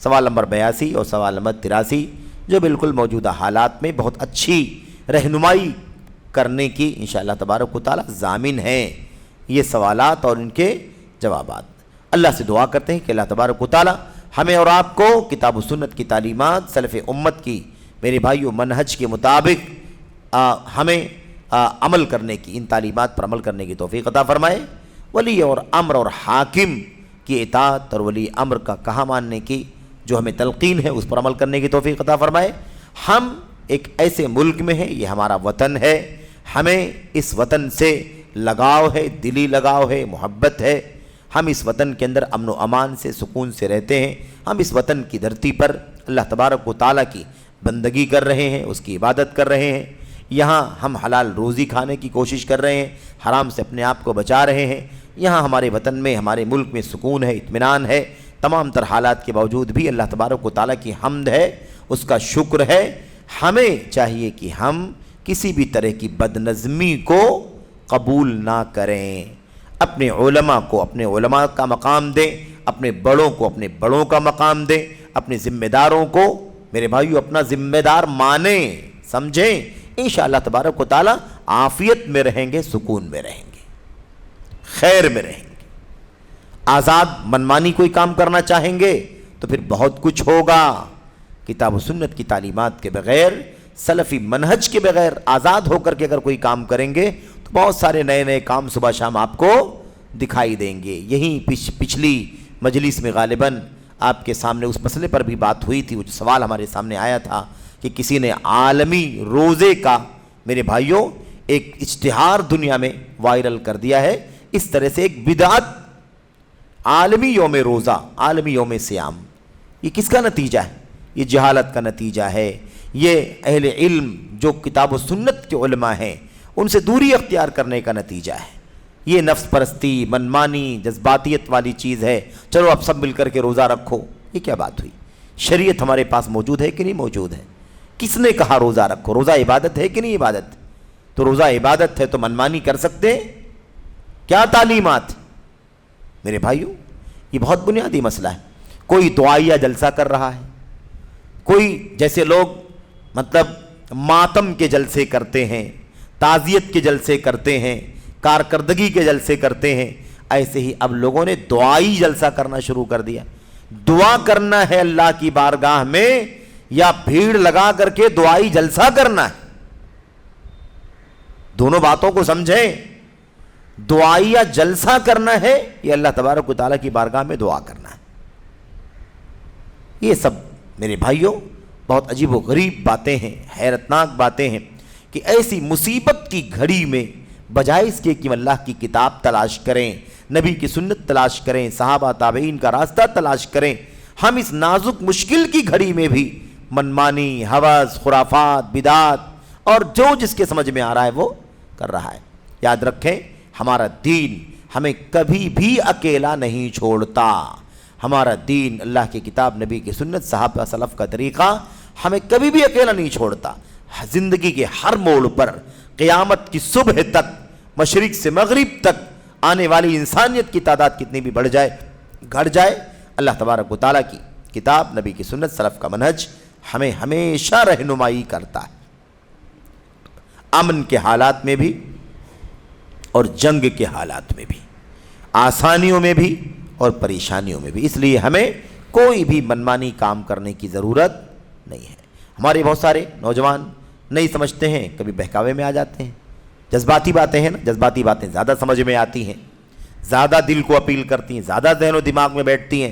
سوال نمبر 82 اور سوال نمبر 83 جو بالکل موجودہ حالات میں بہت اچھی رہنمائی کرنے کی انشاءاللہ تبارک و تعالی ضامن ہیں یہ سوالات اور ان کے جوابات۔ اللہ سے دعا کرتے ہیں کہ اللہ تبارک و تعالی ہمیں اور آپ کو کتاب و سنت کی تعلیمات سلف امت کی میرے بھائیوں منہج کے مطابق ہمیں عمل کرنے کی، ان تعلیمات پر عمل کرنے کی توفیق عطا فرمائے۔ ولی اور امر اور حاکم کی اطاعت اور ولی امر کا کہا ماننے کی جو ہمیں تلقین ہے اس پر عمل کرنے کی توفیق عطا فرمائے۔ ہم ایک ایسے ملک میں ہیں، یہ ہمارا وطن ہے، ہمیں اس وطن سے لگاؤ ہے، دلی لگاؤ ہے، محبت ہے۔ ہم اس وطن کے اندر امن و امان سے سکون سے رہتے ہیں۔ ہم اس وطن کی دھرتی پر اللہ تبارک و تعالیٰ کی بندگی کر رہے ہیں، اس کی عبادت کر رہے ہیں۔ یہاں ہم حلال روزی کھانے کی کوشش کر رہے ہیں، حرام سے اپنے آپ کو بچا رہے ہیں۔ یہاں ہمارے وطن میں، ہمارے ملک میں سکون ہے، اطمینان ہے۔ تمام تر حالات کے باوجود بھی اللہ تبارک و تعالیٰ کی حمد ہے، اس کا شکر ہے۔ ہمیں چاہیے کہ ہم کسی بھی طرح کی بدنظمی کو قبول نہ کریں، اپنے علماء کو اپنے علماء کا مقام دیں، اپنے بڑوں کو اپنے بڑوں کا مقام دیں، اپنے ذمہ داروں کو میرے بھائیو اپنا ذمہ دار مانیں، سمجھیں۔ انشاءاللہ تبارک و تعالیٰ عافیت میں رہیں گے، سکون میں رہیں گے، خیر میں رہیں گے۔ آزاد منمانی کوئی کام کرنا چاہیں گے تو پھر بہت کچھ ہوگا۔ کتاب و سنت کی تعلیمات کے بغیر، سلفی منہج کے بغیر آزاد ہو کر کے اگر کوئی کام کریں گے تو بہت سارے نئے نئے کام صبح شام آپ کو دکھائی دیں گے۔ یہیں پچھلی مجلس میں غالباً آپ کے سامنے اس مسئلے پر بھی بات ہوئی تھی، وہ جو سوال ہمارے سامنے آیا تھا کہ کسی نے عالمی روزے کا میرے بھائیوں ایک اشتہار دنیا میں وائرل کر دیا ہے۔ اس طرح سے ایک بدعت، عالمی یوم روزہ، عالمی یوم سیام، یہ کس کا نتیجہ ہے؟ یہ جہالت کا نتیجہ ہے۔ یہ اہل علم جو کتاب و سنت کے علماء ہیں ان سے دوری اختیار کرنے کا نتیجہ ہے۔ یہ نفس پرستی، منمانی، جذباتیت والی چیز ہے۔ چلو اب سب مل کر کے روزہ رکھو، یہ کیا بات ہوئی؟ شریعت ہمارے پاس موجود ہے کہ نہیں موجود ہے؟ کس نے کہا روزہ رکھو؟ روزہ عبادت ہے کہ نہیں عبادت؟ تو روزہ عبادت ہے تو منمانی کر سکتے ہیں؟ کیا تعلیمات؟ میرے بھائیو یہ بہت بنیادی مسئلہ ہے۔ کوئی دعائیہ جلسہ کر رہا ہے، کوئی جیسے لوگ مطلب ماتم کے جلسے کرتے ہیں، تعزیت کے جلسے کرتے ہیں، کارکردگی کے جلسے کرتے ہیں، ایسے ہی اب لوگوں نے دعائی جلسہ کرنا شروع کر دیا۔ دعا کرنا ہے اللہ کی بارگاہ میں یا بھیڑ لگا کر کے دعائی جلسہ کرنا ہے؟ دونوں باتوں کو سمجھیں۔ دعائیہ جلسہ کرنا ہے یا اللہ تبارک و تعالیٰ کی بارگاہ میں دعا کرنا ہے؟ یہ سب میرے بھائیوں بہت عجیب و غریب باتیں ہیں، حیرتناک باتیں ہیں کہ ایسی مصیبت کی گھڑی میں بجائے اس کے کہ اللہ کی کتاب تلاش کریں، نبی کی سنت تلاش کریں، صحابہ تابعین کا راستہ تلاش کریں، ہم اس نازک مشکل کی گھڑی میں بھی منمانی، ہوس، خرافات، بدعات اور جو جس کے سمجھ میں آ رہا ہے وہ کر رہا ہے۔ یاد رکھیں ہمارا دین ہمیں کبھی بھی اکیلا نہیں چھوڑتا۔ ہمارا دین، اللہ کی کتاب، نبی کی سنت، صحابہ سلف کا طریقہ ہمیں کبھی بھی اکیلا نہیں چھوڑتا۔ زندگی کے ہر موڑ پر، قیامت کی صبح تک، مشرق سے مغرب تک آنے والی انسانیت کی تعداد کتنی بھی بڑھ جائے، گھٹ جائے، اللہ تبارک و تعالیٰ کی کتاب، نبی کی سنت، سلف کا منہج ہمیں ہمیشہ رہنمائی کرتا ہے، امن کے حالات میں بھی اور جنگ کے حالات میں بھی، آسانیوں میں بھی اور پریشانیوں میں بھی۔ اس لیے ہمیں کوئی بھی منمانی کام کرنے کی ضرورت نہیں ہے۔ ہمارے بہت سارے نوجوان نہیں سمجھتے ہیں، کبھی بہکاوے میں آ جاتے ہیں، جذباتی باتیں ہیں نا، جذباتی باتیں زیادہ سمجھ میں آتی ہیں، زیادہ دل کو اپیل کرتی ہیں، زیادہ ذہن و دماغ میں بیٹھتی ہیں۔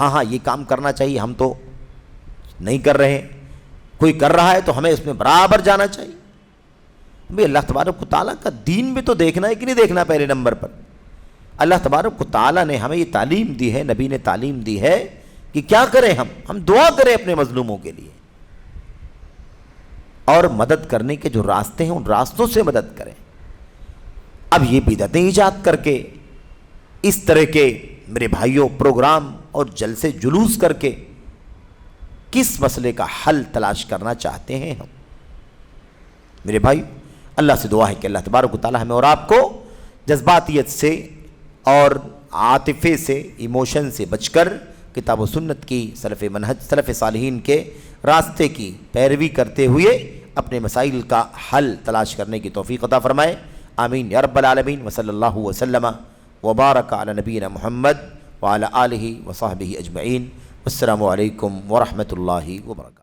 ہاں یہ کام کرنا چاہیے، ہم تو نہیں کر رہے ہیں، کوئی کر رہا ہے تو ہمیں اس میں برابر جانا چاہیے۔ بھئی اللہ تبارک و تعالیٰ کا دین بھی تو دیکھنا ہے کہ نہیں دیکھنا؟ پہلے نمبر پر اللہ تبارک و تعالیٰ نے ہمیں یہ تعلیم دی ہے، نبی نے تعلیم دی ہے کہ کیا کریں، ہم دعا کریں اپنے مظلوموں کے لیے، اور مدد کرنے کے جو راستے ہیں ان راستوں سے مدد کریں۔ اب یہ بدعتیں ایجاد کر کے اس طرح کے میرے بھائیوں پروگرام اور جلسے جلوس کر کے کس مسئلے کا حل تلاش کرنا چاہتے ہیں ہم؟ میرے بھائی اللہ سے دعا ہے کہ اللہ تبارک و تعالی ہمیں اور آپ کو جذباتیت سے اور عاطفے سے، ایموشن سے بچ کر کتاب و سنت کی، سلف منہج، سلف صالحین کے راستے کی پیروی کرتے ہوئے اپنے مسائل کا حل تلاش کرنے کی توفیق عطا فرمائے۔ آمین یا رب العالمین۔ وصلی اللہ وسلم وبارک علی نبینا محمد وعلی آلہ وصحبہ اجمعین۔ السلام علیکم ورحمۃ اللہ وبرکاتہ۔